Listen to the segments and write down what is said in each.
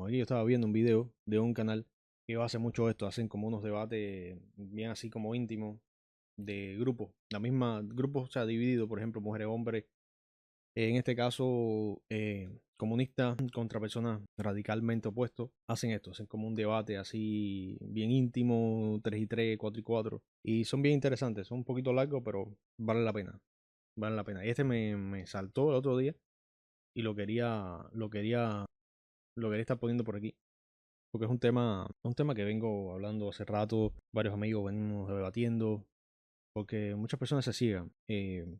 Aquí yo estaba viendo un video de un canal que hace mucho esto, hacen como unos debates bien así como íntimos de grupos, la misma grupo, o sea, dividido, por ejemplo, mujeres, hombres, en este caso comunistas contra personas radicalmente opuestos, hacen esto, hacen como un debate así bien íntimo, 3 y 3, 4 y 4, y son bien interesantes, son un poquito largos, pero vale la pena, vale la pena. Y este me saltó el otro día y lo quería estar poniendo por aquí porque es un tema que vengo hablando hace rato, varios amigos venimos debatiendo, porque muchas personas se ciegan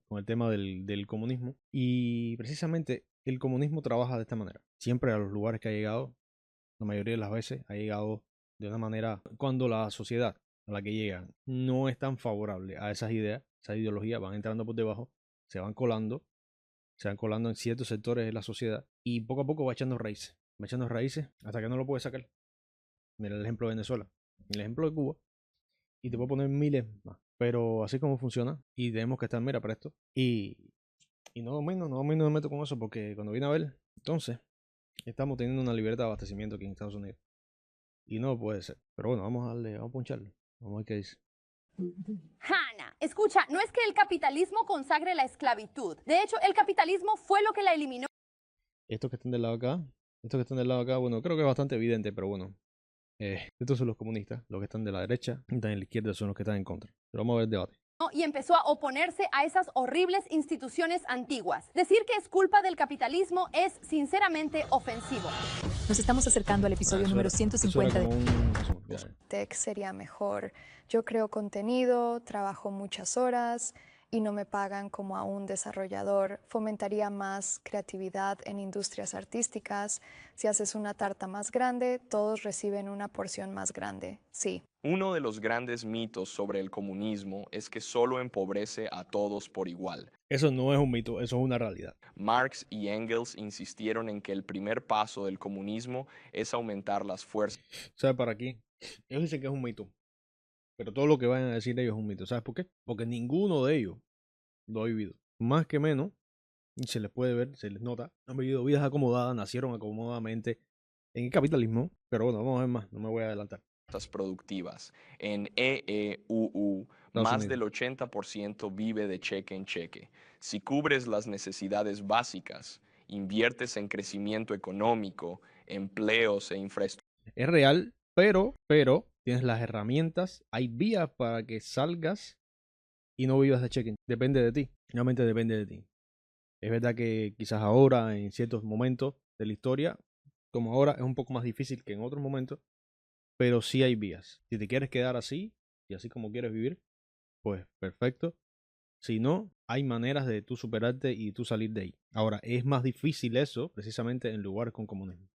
con el tema del comunismo y precisamente el comunismo trabaja de esta manera. Siempre a los lugares que ha llegado, la mayoría de las veces ha llegado de una manera cuando la sociedad a la que llegan no es tan favorable a esas ideas, esas ideologías van entrando por debajo, se van colando, se van colando en ciertos sectores de la sociedad y poco a poco va echando raíces hasta que no lo puede sacar. Mira el ejemplo de Venezuela, el ejemplo de Cuba, y te puedo poner miles más. Pero así como funciona, y tenemos que estar, mira, para esto. Y no me meto con eso, porque cuando viene a ver, entonces, estamos teniendo una libertad de abastecimiento aquí en Estados Unidos. Y no puede ser. Pero bueno, vamos a darle, vamos a poncharle. Vamos a ver qué dice. Hanna, escucha, no es que el capitalismo consagre la esclavitud. De hecho, el capitalismo fue lo que la eliminó. Estos que están del lado acá, estos que están del lado acá, bueno, creo que es bastante evidente, pero bueno. Estos son los comunistas, los que están de la derecha, y están en la izquierda son los que están en contra. Pero vamos a ver el debate. Y empezó a oponerse a esas horribles instituciones antiguas. Decir que es culpa del capitalismo es sinceramente ofensivo. Nos estamos acercando al episodio número 150 de... Tech sería mejor. Yo creo contenido, trabajo muchas horas y no me pagan como a un desarrollador. Fomentaría más creatividad en industrias artísticas. Si haces una tarta más grande, todos reciben una porción más grande. Sí. Uno de los grandes mitos sobre el comunismo es que solo empobrece a todos por igual. Eso no es un mito, eso es una realidad. Marx y Engels insistieron en que el primer paso del comunismo es aumentar las fuerzas. ¿Sabes para qué? Ellos dicen que es un mito, pero todo lo que vayan a decir ellos es un mito. ¿Sabes por qué? Porque ninguno de ellos lo ha vivido. Más que menos, y se les puede ver, se les nota, han vivido vidas acomodadas, nacieron acomodadamente en el capitalismo, pero bueno, vamos a ver más, no me voy a adelantar. Productivas. En EEUU, más del 80% vive de cheque en cheque. Si cubres las necesidades básicas, inviertes en crecimiento económico, empleos e infraestructura. Es real, pero tienes las herramientas, hay vías para que salgas y no vivas de cheque. Depende de ti, realmente depende de ti. Es verdad que quizás ahora, en ciertos momentos de la historia, como ahora, es un poco más difícil que en otros momentos, pero sí hay vías. Si te quieres quedar así, y así como quieres vivir, pues perfecto. Si no, hay maneras de tú superarte y tú salir de ahí. Ahora, es más difícil eso precisamente en lugares con comunismo.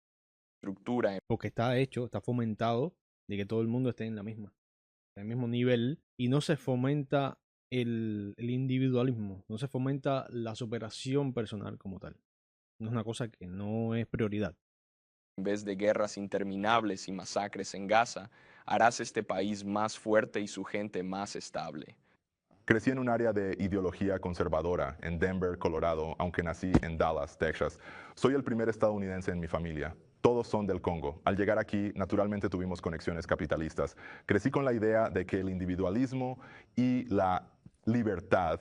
Porque está hecho, está fomentado de que todo el mundo esté en la misma, en el mismo nivel, y no se fomenta el individualismo, no se fomenta la superación personal como tal. No es una cosa que no es prioridad. En vez de guerras interminables y masacres en Gaza, harás este país más fuerte y su gente más estable. Crecí en un área de ideología conservadora en Denver, Colorado, aunque nací en Dallas, Texas. Soy el primer estadounidense en mi familia. Todos son del Congo. Al llegar aquí, naturalmente tuvimos conexiones capitalistas. Crecí con la idea de que el individualismo y la libertad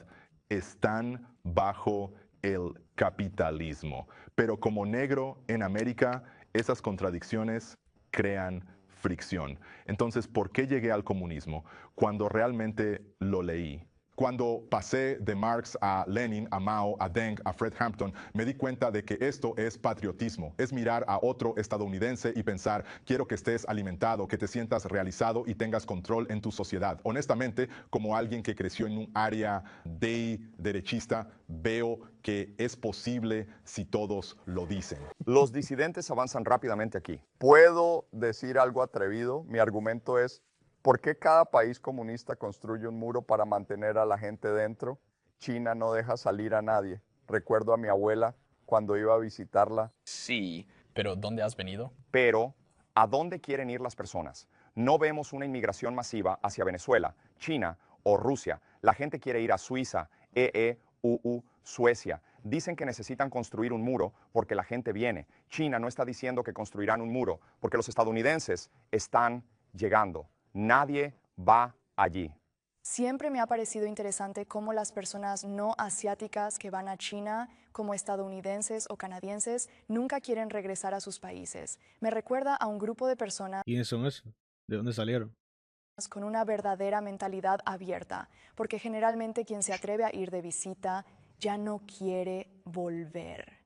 están bajo el capitalismo. Pero como negro en América, esas contradicciones crean fricción. Entonces, ¿por qué llegué al comunismo? Cuando realmente lo leí. Cuando pasé de Marx a Lenin, a Mao, a Deng, a Fred Hampton, me di cuenta de que esto es patriotismo. Es mirar a otro estadounidense y pensar, quiero que estés alimentado, que te sientas realizado y tengas control en tu sociedad. Honestamente, como alguien que creció en un área de derechista, veo que es posible si todos lo dicen. Los disidentes avanzan rápidamente aquí. Puedo decir algo atrevido. Mi argumento es, ¿por qué cada país comunista construye un muro para mantener a la gente dentro? China no deja salir a nadie. Recuerdo a mi abuela cuando iba a visitarla. Sí. ¿Pero dónde has venido? Pero, ¿a dónde quieren ir las personas? No vemos una inmigración masiva hacia Venezuela, China o Rusia. La gente quiere ir a Suiza, EEUU, Suecia. dicen que necesitan construir un muro porque la gente viene. China no está diciendo que construirán un muro porque los estadounidenses están llegando. Nadie va allí. Siempre me ha parecido interesante cómo las personas no asiáticas que van a China, como estadounidenses o canadienses, nunca quieren regresar a sus países. Me recuerda a un grupo de personas ¿Quiénes son esos? ¿De dónde salieron? con una verdadera mentalidad abierta, porque generalmente quien se atreve a ir de visita ya no quiere volver.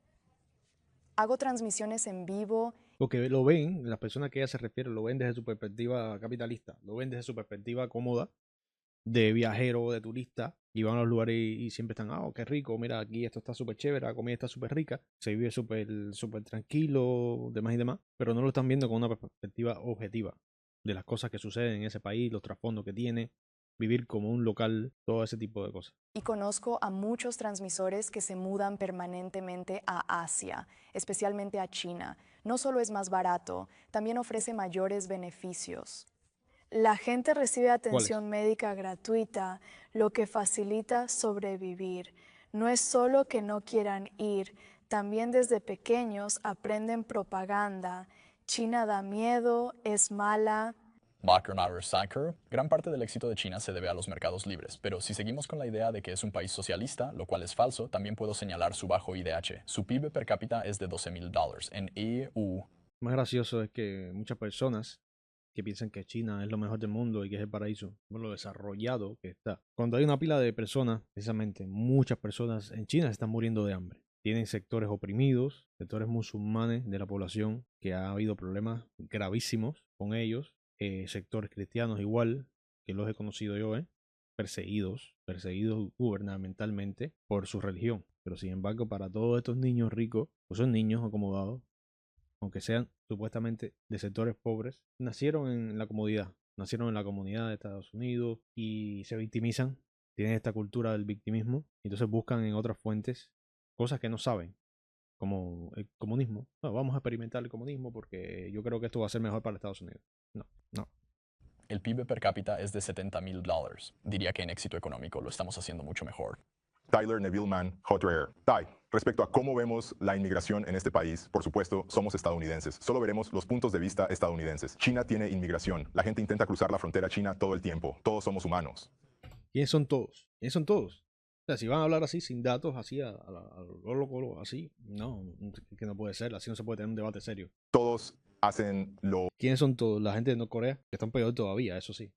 Hago transmisiones en vivo. Porque lo ven, las personas que ella se refiere, lo ven desde su perspectiva capitalista, lo ven desde su perspectiva cómoda, de viajero, de turista, y van a los lugares y siempre están, qué rico, mira, aquí esto está súper chévere, la comida está súper rica, se vive súper tranquilo, demás y demás, pero no lo están viendo con una perspectiva objetiva de las cosas que suceden en ese país, los trasfondos que tiene, vivir como un local, todo ese tipo de cosas. Y conozco a muchos transmisores que se mudan permanentemente a Asia, especialmente a China. No solo es más barato, también ofrece mayores beneficios. La gente recibe atención médica gratuita, lo que facilita sobrevivir. No es solo que no quieran ir, también desde pequeños aprenden propaganda. China da miedo, es mala. Gran parte del éxito de China se debe a los mercados libres, pero si seguimos con la idea de que es un país socialista, lo cual es falso, también puedo señalar su bajo IDH. Su PIB per cápita es de $12,000. En EU... Más gracioso es que muchas personas que piensan que China es lo mejor del mundo y que es el paraíso, por lo desarrollado que está. Cuando hay una pila de personas, precisamente muchas personas en China se están muriendo de hambre. Tienen sectores oprimidos, sectores musulmanes de la población, que ha habido problemas gravísimos con ellos. Sectores cristianos igual, que los he conocido yo, perseguidos gubernamentalmente por su religión. Pero sin embargo, para todos estos niños ricos, pues son niños acomodados, aunque sean supuestamente de sectores pobres, nacieron en la comodidad, nacieron en la comunidad de Estados Unidos y se victimizan, tienen esta cultura del victimismo, y entonces buscan en otras fuentes cosas que no saben, como el comunismo. No, vamos a experimentar el comunismo porque yo creo que esto va a ser mejor para Estados Unidos. No. El PIB per cápita es de $70,000. Diría que en éxito económico lo estamos haciendo mucho mejor. Tyler Nevilleman, Hot Rare. Ty, respecto a cómo vemos la inmigración en este país, por supuesto, somos estadounidenses. Solo veremos los puntos de vista estadounidenses. China tiene inmigración. La gente intenta cruzar la frontera china todo el tiempo. Todos somos humanos. ¿Quiénes son todos? ¿Quiénes son todos? O sea, si van a hablar así, sin datos, así, a lo así, no, que no puede ser. Así no se puede tener un debate serio. Todos hacen ¿Quiénes son todos? La gente de Norcorea, que están peor todavía, eso sí.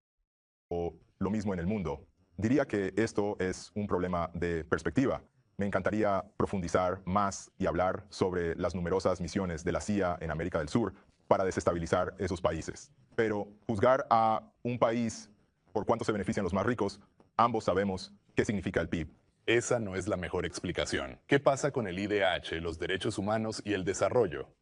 lo mismo en el mundo. Diría que esto es un problema de perspectiva. Me encantaría profundizar más y hablar sobre las numerosas misiones de la CIA en América del Sur para desestabilizar esos países. Pero juzgar a un país por cuánto se benefician los más ricos, ambos sabemos qué significa el PIB. Esa no es la mejor explicación. ¿Qué pasa con el IDH, los derechos humanos y el desarrollo?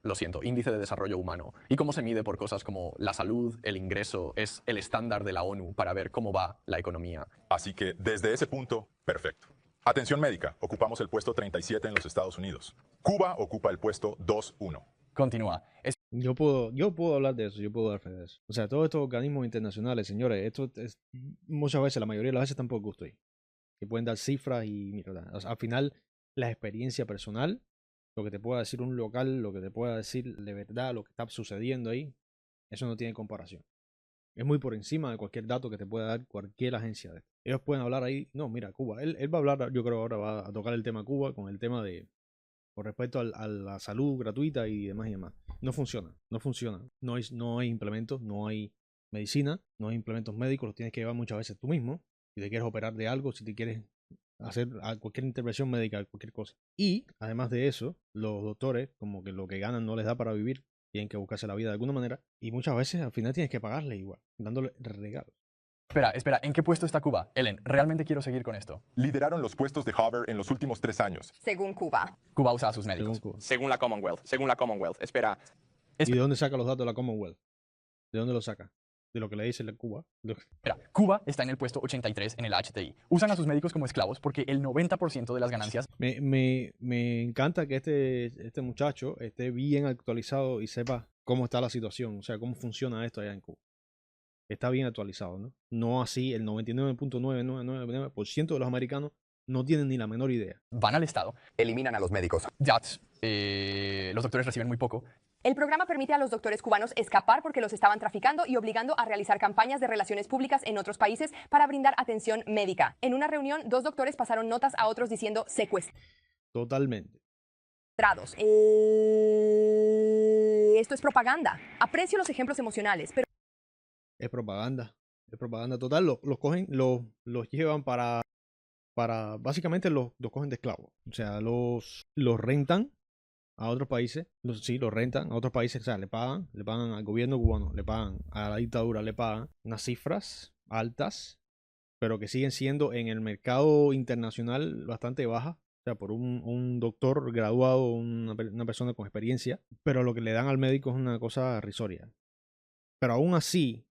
Lo siento, índice de desarrollo humano. ¿Y cómo se mide por cosas como la salud, el ingreso? Es el estándar de la ONU para ver cómo va la economía. Así que desde ese punto, perfecto. Atención médica, ocupamos el puesto 37 en los Estados Unidos. Cuba ocupa el puesto 2-1. Continúa. Yo puedo hablar de eso, yo puedo dar fe de eso. O sea, todos estos organismos internacionales, señores, esto es muchas veces, la mayoría de las veces están por gusto ahí. Que pueden dar cifras y mira, o sea, al final la experiencia personal, lo que te pueda decir un local, lo que te pueda decir de verdad, lo que está sucediendo ahí, eso no tiene comparación. Es muy por encima de cualquier dato que te pueda dar cualquier agencia de esto. Ellos pueden hablar ahí, no, mira, Cuba. Él va a hablar, yo creo ahora va a tocar el tema Cuba con el tema de, con respecto a la salud gratuita y demás y demás. No funciona. No hay implementos, no hay medicina, no hay implementos médicos, los tienes que llevar muchas veces tú mismo. Si te quieres operar de algo, si te quieres hacer cualquier intervención médica, cualquier cosa. Y además de eso, los doctores, como que lo que ganan no les da para vivir, tienen que buscarse la vida de alguna manera, y muchas veces al final tienes que pagarle igual, dándole regalos. Espera, ¿en qué puesto está Cuba? Ellen, realmente quiero seguir con esto. Lideraron los puestos de Hoover en los últimos 3 años. Según Cuba. Cuba usa a sus médicos. Según la Commonwealth. Espera. ¿Y de dónde saca los datos de la Commonwealth? ¿De dónde los saca? De lo que le dice la Cuba. Espera, Cuba está en el puesto 83 en el HTI. Usan a sus médicos como esclavos porque el 90% de las ganancias... Me encanta que este muchacho esté bien actualizado y sepa cómo está la situación, o sea, cómo funciona esto allá en Cuba. Está bien actualizado, ¿no? No así el 99.999% de los americanos no tienen ni la menor idea. Van al Estado, Eliminan a los médicos. los doctores reciben muy poco. El programa permite a los doctores cubanos escapar porque los estaban traficando y obligando a realizar campañas de relaciones públicas en otros países para brindar atención médica. En una reunión, 2 doctores pasaron notas a otros diciendo secuestrados. Totalmente. Esto es propaganda. Aprecio los ejemplos emocionales, pero Es propaganda. Es propaganda total. Los cogen, los llevan básicamente los cogen de esclavos. O sea, los rentan a otros países. Sí, los rentan a otros países. O sea, le pagan al gobierno cubano, le pagan a la dictadura, le pagan unas cifras altas, pero que siguen siendo en el mercado internacional bastante bajas. O sea, por un doctor graduado, una persona con experiencia, pero lo que le dan al médico es una cosa irrisoria. Pero aún así,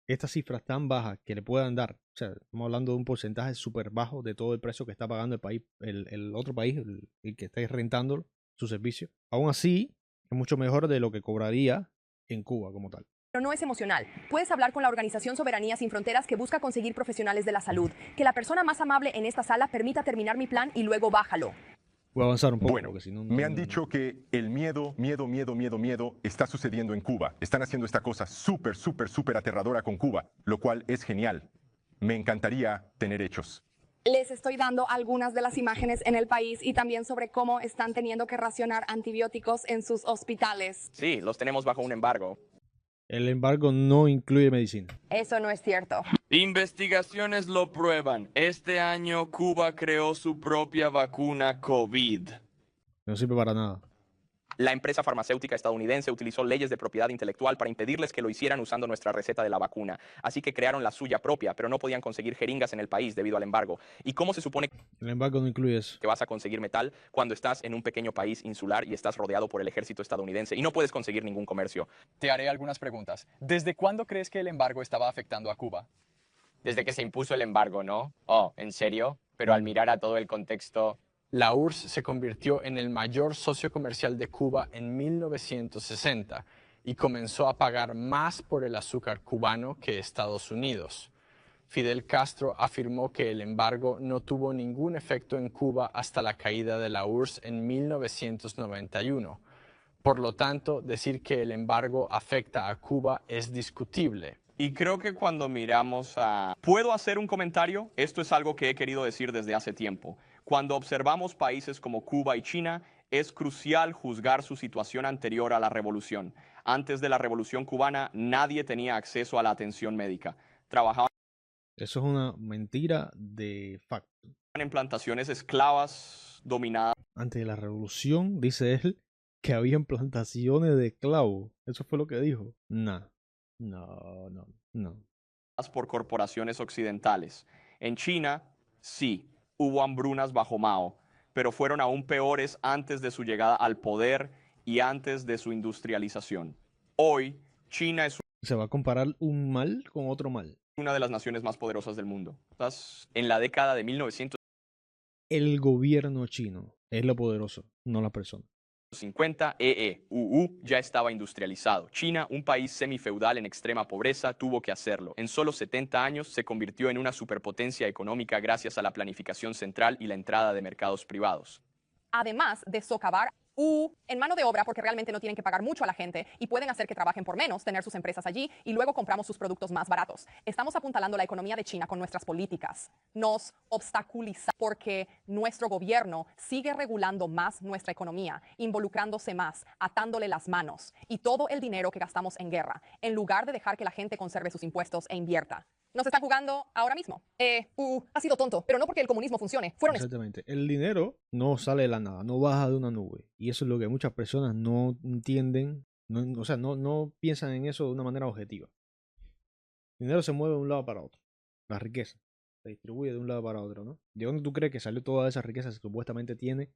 estas cifras tan bajas que le puedan dar, o sea, estamos hablando de un porcentaje súper bajo de todo el precio que está pagando el país, el otro país, el que está rentando su servicio, aún así es mucho mejor de lo que cobraría en Cuba como tal. no es emocional. Puedes hablar con la Organización Soberanía Sin Fronteras que busca conseguir profesionales de la salud. Que la persona más amable en esta sala permita terminar mi plan y luego bájalo. Voy a avanzar un poco. Bueno, porque si no, me han dicho que el miedo está sucediendo en Cuba. Están haciendo esta cosa súper aterradora con Cuba, lo cual es genial. Me encantaría tener hechos. Les estoy dando algunas de las imágenes en el país y también sobre cómo están teniendo que racionar antibióticos en sus hospitales. Sí, los tenemos bajo un embargo. El embargo no incluye medicina. Eso no es cierto. Investigaciones lo prueban. Este año Cuba creó su propia vacuna COVID. No sirve para nada. La empresa farmacéutica estadounidense utilizó leyes de propiedad intelectual para impedirles que lo hicieran usando nuestra receta de la vacuna. Así que crearon la suya propia, pero no podían conseguir jeringas en el país debido al embargo. ¿Y cómo se supone El embargo no incluye eso. que vas a conseguir metal cuando estás en un pequeño país insular y estás rodeado por el ejército estadounidense y no puedes conseguir ningún comercio? Te haré algunas preguntas. ¿Desde cuándo crees que el embargo estaba afectando a Cuba? Desde que se impuso el embargo, ¿no? Oh, ¿en serio? Pero al mirar a todo el contexto... La URSS se convirtió en el mayor socio comercial de Cuba en 1960 y comenzó a pagar más por el azúcar cubano que Estados Unidos. Fidel Castro afirmó que el embargo no tuvo ningún efecto en Cuba hasta la caída de la URSS en 1991. Por lo tanto, decir que el embargo afecta a Cuba es discutible. Y creo que cuando miramos a... ¿Puedo hacer un comentario? Esto es algo que he querido decir desde hace tiempo. Cuando observamos países como Cuba y China, es crucial juzgar su situación anterior a la revolución. Antes de la revolución cubana, nadie tenía acceso a la atención médica. Trabajaban Eso es una mentira de facto. en plantaciones esclavas dominadas Antes de la revolución, dice él, que había plantaciones de esclavos. Eso fue lo que dijo. No. por corporaciones occidentales. En China, sí, hubo hambrunas bajo Mao, pero fueron aún peores antes de su llegada al poder y antes de su industrialización. Hoy, China es Se va a comparar un mal con otro mal. una de las naciones más poderosas del mundo. En la década de 1950, El gobierno chino es lo poderoso, no la persona. EEUU ya estaba industrializado. China, un país semifeudal en extrema pobreza, tuvo que hacerlo. En solo 70 años se convirtió en una superpotencia económica gracias a la planificación central y la entrada de mercados privados. Además de socavar en mano de obra porque realmente no tienen que pagar mucho a la gente y pueden hacer que trabajen por menos, tener sus empresas allí y luego compramos sus productos más baratos. Estamos apuntalando la economía de China con nuestras políticas. Nos obstaculiza porque nuestro gobierno sigue regulando más nuestra economía, involucrándose más, atándole las manos y todo el dinero que gastamos en guerra, en lugar de dejar que la gente conserve sus impuestos e invierta. Nos están jugando ahora mismo. Ha sido tonto, pero no porque el comunismo funcione. Exactamente. El dinero no sale de la nada, no baja de una nube. Y eso es lo que muchas personas no entienden, no piensan en eso de una manera objetiva. El dinero se mueve de un lado para otro. La riqueza se distribuye de un lado para otro, ¿no? ¿De dónde tú crees que salió toda esa riqueza que supuestamente tiene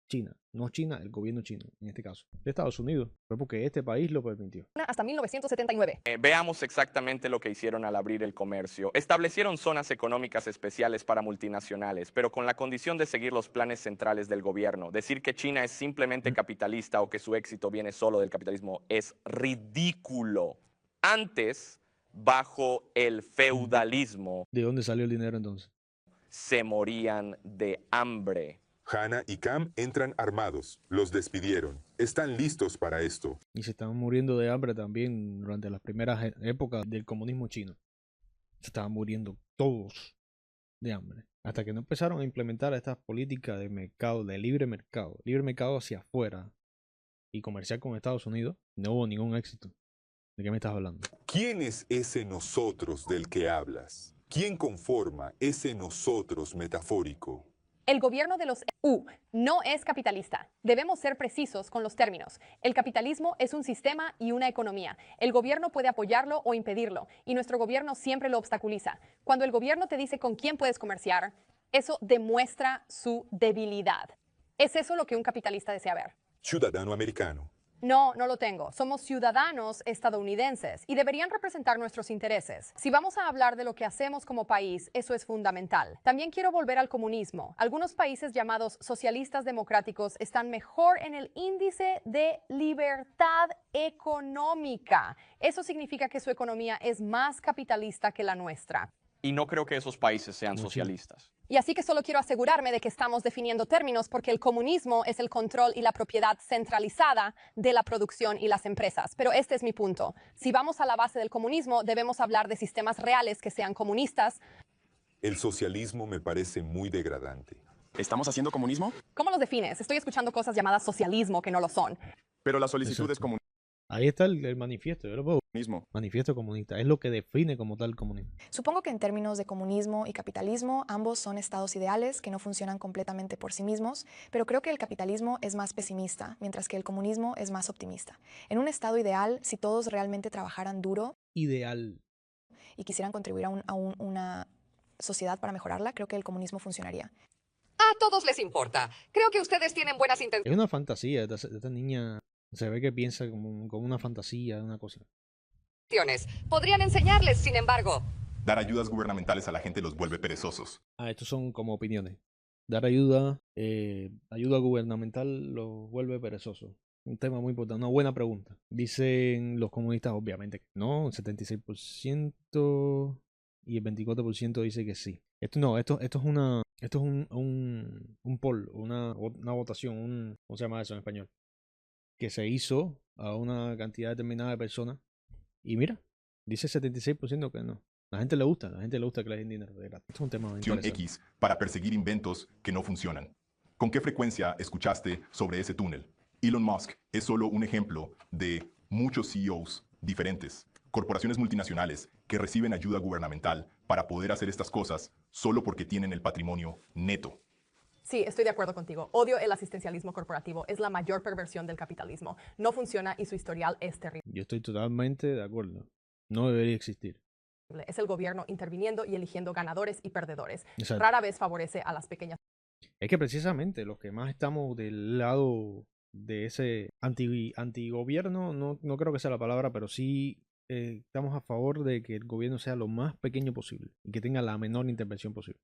China? No China, el gobierno chino, en este caso. De Estados Unidos. Fue porque este país lo permitió. Hasta 1979. Veamos exactamente lo que hicieron al abrir el comercio. Establecieron zonas económicas especiales para multinacionales, pero con la condición de seguir los planes centrales del gobierno. Decir que China es simplemente capitalista o que su éxito viene solo del capitalismo es ridículo. Antes, bajo el feudalismo, ¿De dónde salió el dinero entonces? se morían de hambre. Hannah y Cam entran armados. Los despidieron. Están listos para esto. Y se estaban muriendo de hambre también durante las primeras épocas del comunismo chino. Se estaban muriendo todos de hambre. Hasta que no empezaron a implementar estas políticas de mercado, de libre mercado hacia afuera y comercial con Estados Unidos, no hubo ningún éxito. ¿De qué me estás hablando? ¿Quién es ese nosotros del que hablas? ¿Quién conforma ese nosotros metafórico? El gobierno de los EU no es capitalista. Debemos ser precisos con los términos. El capitalismo es un sistema y una economía. El gobierno puede apoyarlo o impedirlo, y nuestro gobierno siempre lo obstaculiza. Cuando el gobierno te dice con quién puedes comerciar, eso demuestra su debilidad. ¿Es eso lo que un capitalista desea ver? Ciudadano americano. No, no lo tengo. Somos ciudadanos estadounidenses y deberían representar nuestros intereses. Si vamos a hablar de lo que hacemos como país, eso es fundamental. También quiero volver al comunismo. Algunos países llamados socialistas democráticos están mejor en el índice de libertad económica. Eso significa que su economía es más capitalista que la nuestra. Y no creo que esos países sean socialistas. Y así que solo quiero asegurarme de que estamos definiendo términos porque el comunismo es el control y la propiedad centralizada de la producción y las empresas. Pero este es mi punto. Si vamos a la base del comunismo, debemos hablar de sistemas reales que sean comunistas. El socialismo me parece muy degradante. ¿Estamos haciendo comunismo? ¿Cómo los defines? Estoy escuchando cosas llamadas socialismo que no lo son. Pero la solicitud es comunismo. Ahí está el manifiesto, yo lo puedo. Manifiesto comunista, es lo que define como tal el comunismo. Supongo que en términos de comunismo y capitalismo, ambos son estados ideales que no funcionan completamente por sí mismos, pero creo que el capitalismo es más pesimista, mientras que el comunismo es más optimista. En un estado ideal, si todos realmente trabajaran duro Ideal. y quisieran contribuir a una sociedad para mejorarla, creo que el comunismo funcionaría. A todos les importa. Creo que ustedes tienen buenas intenciones. Es una fantasía, esta niña se ve que piensa como una fantasía, una cosa. Podrían enseñarles, sin embargo. Dar ayudas gubernamentales a la gente los vuelve perezosos. Estos son como opiniones. Dar ayuda gubernamental los vuelve perezosos. Un tema muy importante, una buena pregunta. Dicen los comunistas, obviamente, que no, el 76% y el 24% dice que sí. Esto es un poll, una votación, ¿cómo se llama eso en español? Que se hizo a una cantidad determinada de personas. Y mira, dice 76% que no. A la gente le gusta que le den dinero de gratis. Esto es un tema interesante. X para perseguir inventos que no funcionan. ¿Con qué frecuencia escuchaste sobre ese túnel? Elon Musk es solo un ejemplo de muchos CEOs diferentes, corporaciones multinacionales que reciben ayuda gubernamental para poder hacer estas cosas solo porque tienen el patrimonio neto. Sí, estoy de acuerdo contigo. Odio el asistencialismo corporativo. Es la mayor perversión del capitalismo. No funciona y su historial es terrible. Yo estoy totalmente de acuerdo. No debería existir. Es el gobierno interviniendo y eligiendo ganadores y perdedores. Exacto. Rara vez favorece a las pequeñas. Es que precisamente los que más estamos del lado de ese antigobierno, no creo que sea la palabra, pero sí estamos a favor de que el gobierno sea lo más pequeño posible y que tenga la menor intervención posible.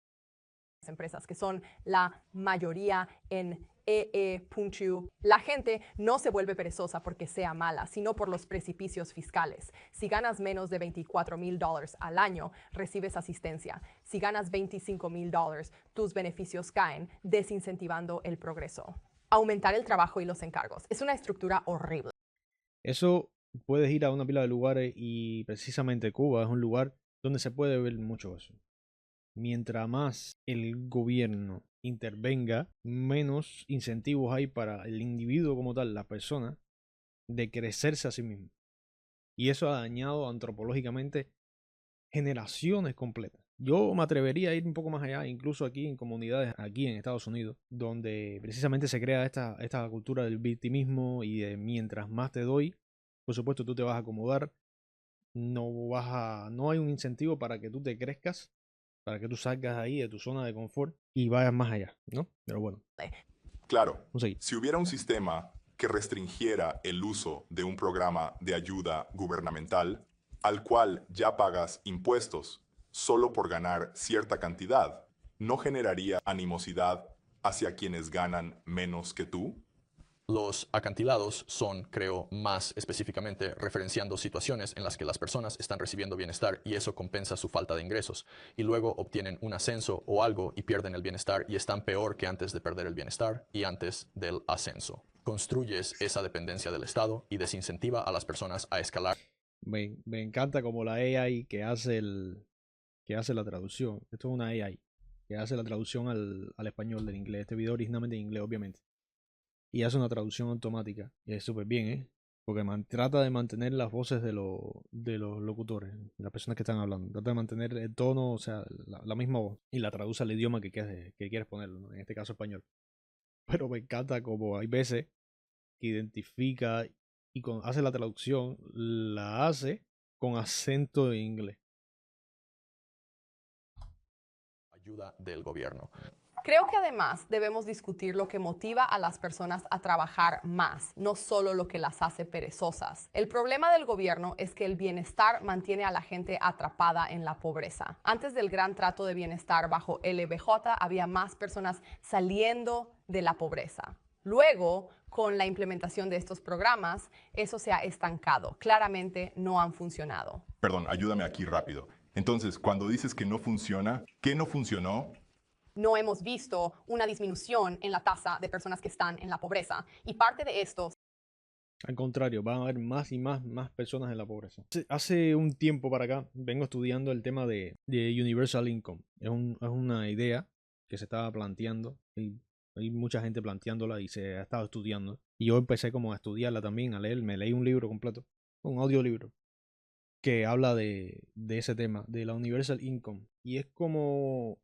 Empresas que son la mayoría en EE.U. La gente no se vuelve perezosa porque sea mala, sino por los precipicios fiscales. Si ganas menos de $24,000 al año, recibes asistencia. Si ganas $25,000, tus beneficios caen, desincentivando el progreso. Aumentar el trabajo y los encargos. Es una estructura horrible. Eso puedes ir a una pila de lugares y precisamente Cuba es un lugar donde se puede ver mucho eso. Mientras más el gobierno intervenga, menos incentivos hay para el individuo como tal, la persona, de crecerse a sí mismo. Y eso ha dañado antropológicamente generaciones completas. Yo me atrevería a ir un poco más allá, incluso aquí en comunidades, aquí en Estados Unidos, donde precisamente se crea esta cultura del victimismo y de mientras más te doy, por supuesto tú te vas a acomodar, no hay un incentivo para que tú te crezcas, para que tú salgas ahí de tu zona de confort y vayas más allá, ¿no? Pero bueno. Claro, si hubiera un sistema que restringiera el uso de un programa de ayuda gubernamental al cual ya pagas impuestos solo por ganar cierta cantidad, ¿no generaría animosidad hacia quienes ganan menos que tú? Los acantilados son, creo, más específicamente referenciando situaciones en las que las personas están recibiendo bienestar y eso compensa su falta de ingresos. Y luego obtienen un ascenso o algo y pierden el bienestar y están peor que antes de perder el bienestar y antes del ascenso. Construyes esa dependencia del Estado y desincentiva a las personas a escalar. Me encanta como la AI que hace la traducción. Esto es una AI que hace la traducción al español del inglés. Este video originalmente en inglés, obviamente. Y hace una traducción automática. Y es súper bien, ¿eh? Porque trata de mantener las voces de los locutores, de las personas que están hablando. Trata de mantener el tono, o sea, la misma voz. Y la traduce al idioma que quieres ponerlo, ¿no? En este caso español. Pero me encanta como hay veces que identifica y hace la traducción, la hace con acento en inglés. Ayuda del gobierno. Creo que además debemos discutir lo que motiva a las personas a trabajar más, no solo lo que las hace perezosas. El problema del gobierno es que el bienestar mantiene a la gente atrapada en la pobreza. Antes del gran trato de bienestar bajo LBJ, había más personas saliendo de la pobreza. Luego, con la implementación de estos programas, eso se ha estancado. Claramente no han funcionado. Perdón, ayúdame aquí rápido. Entonces, cuando dices que no funciona, ¿qué no funcionó? No hemos visto una disminución en la tasa de personas que están en la pobreza. Y parte de esto... Al contrario, van a haber más y más personas en la pobreza. Hace un tiempo para acá vengo estudiando el tema de Universal Income. Es una idea que se estaba planteando. Hay mucha gente planteándola y se ha estado estudiando. Y yo empecé como a estudiarla también, a leer. Me leí un libro completo, un audiolibro, que habla de ese tema, de la Universal Income. Y es como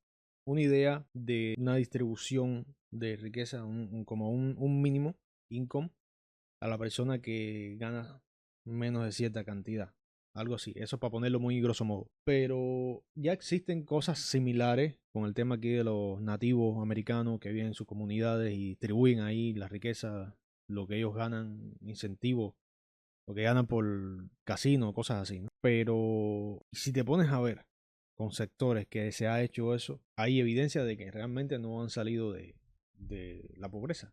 una idea de una distribución de riqueza, como un mínimo income a la persona que gana menos de cierta cantidad. Algo así, eso es para ponerlo muy grosso modo. Pero ya existen cosas similares con el tema aquí de los nativos americanos que viven en sus comunidades y distribuyen ahí la riqueza, lo que ellos ganan, incentivos, lo que ganan por casino, cosas así, ¿no? Pero si te pones a ver con sectores que se ha hecho eso, hay evidencia de que realmente no han salido de la pobreza.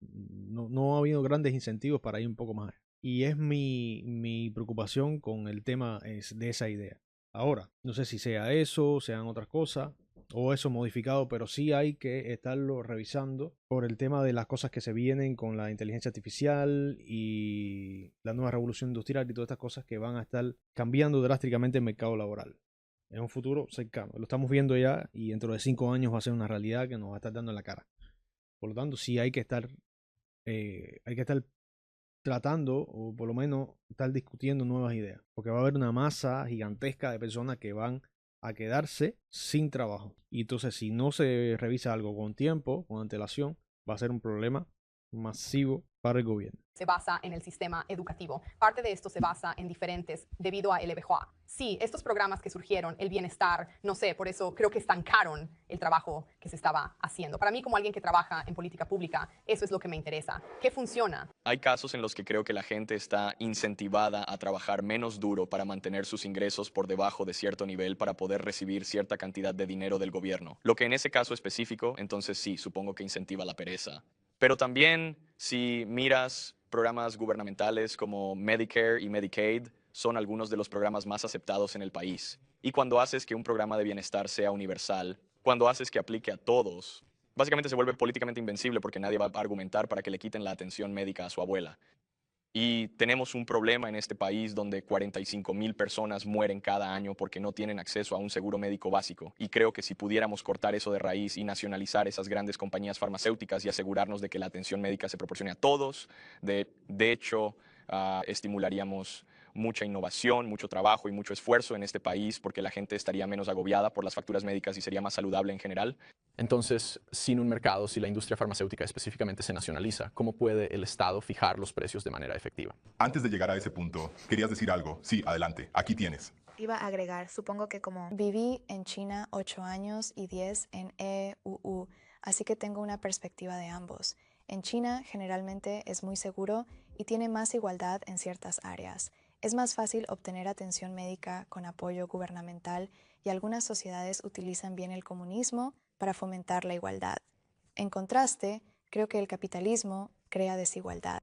No ha habido grandes incentivos para ir un poco más allá. Y es mi preocupación con el tema de esa idea. Ahora, no sé si sea eso, sean otras cosas, o eso modificado, pero sí hay que estarlo revisando por el tema de las cosas que se vienen con la inteligencia artificial y la nueva revolución industrial y todas estas cosas que van a estar cambiando drásticamente el mercado laboral. En un futuro cercano. Lo estamos viendo ya y dentro de 5 años va a ser una realidad que nos va a estar dando en la cara. Por lo tanto, sí hay que estar tratando, o por lo menos estar discutiendo nuevas ideas. Porque va a haber una masa gigantesca de personas que van a quedarse sin trabajo. Y entonces, si no se revisa algo con tiempo, con antelación, va a ser un problema masivo para el gobierno. Se basa en el sistema educativo. Parte de esto se basa en diferentes debido a LBJ. Sí, estos programas que surgieron, el bienestar, no sé, por eso creo que estancaron el trabajo que se estaba haciendo. Para mí, como alguien que trabaja en política pública, eso es lo que me interesa. ¿Qué funciona? Hay casos en los que creo que la gente está incentivada a trabajar menos duro para mantener sus ingresos por debajo de cierto nivel para poder recibir cierta cantidad de dinero del gobierno. Lo que en ese caso específico, entonces sí, supongo que incentiva la pereza. Pero también, si miras programas gubernamentales como Medicare y Medicaid, son algunos de los programas más aceptados en el país. Y cuando haces que un programa de bienestar sea universal, cuando haces que aplique a todos, básicamente se vuelve políticamente invencible porque nadie va a argumentar para que le quiten la atención médica a su abuela. Y tenemos un problema en este país donde 45,000 personas mueren cada año porque no tienen acceso a un seguro médico básico. Y creo que si pudiéramos cortar eso de raíz y nacionalizar esas grandes compañías farmacéuticas y asegurarnos de que la atención médica se proporcione a todos, de hecho, estimularíamos mucha innovación, mucho trabajo y mucho esfuerzo en este país porque la gente estaría menos agobiada por las facturas médicas y sería más saludable en general. Entonces, sin un mercado, si la industria farmacéutica específicamente se nacionaliza, ¿cómo puede el Estado fijar los precios de manera efectiva? Antes de llegar a ese punto, querías decir algo. Sí, adelante, aquí tienes. Iba a agregar, supongo que como viví en China 8 años y 10 en EUU, así que tengo una perspectiva de ambos. En China generalmente es muy seguro y tiene más igualdad en ciertas áreas. Es más fácil obtener atención médica con apoyo gubernamental y algunas sociedades utilizan bien el comunismo para fomentar la igualdad. En contraste, creo que el capitalismo crea desigualdad.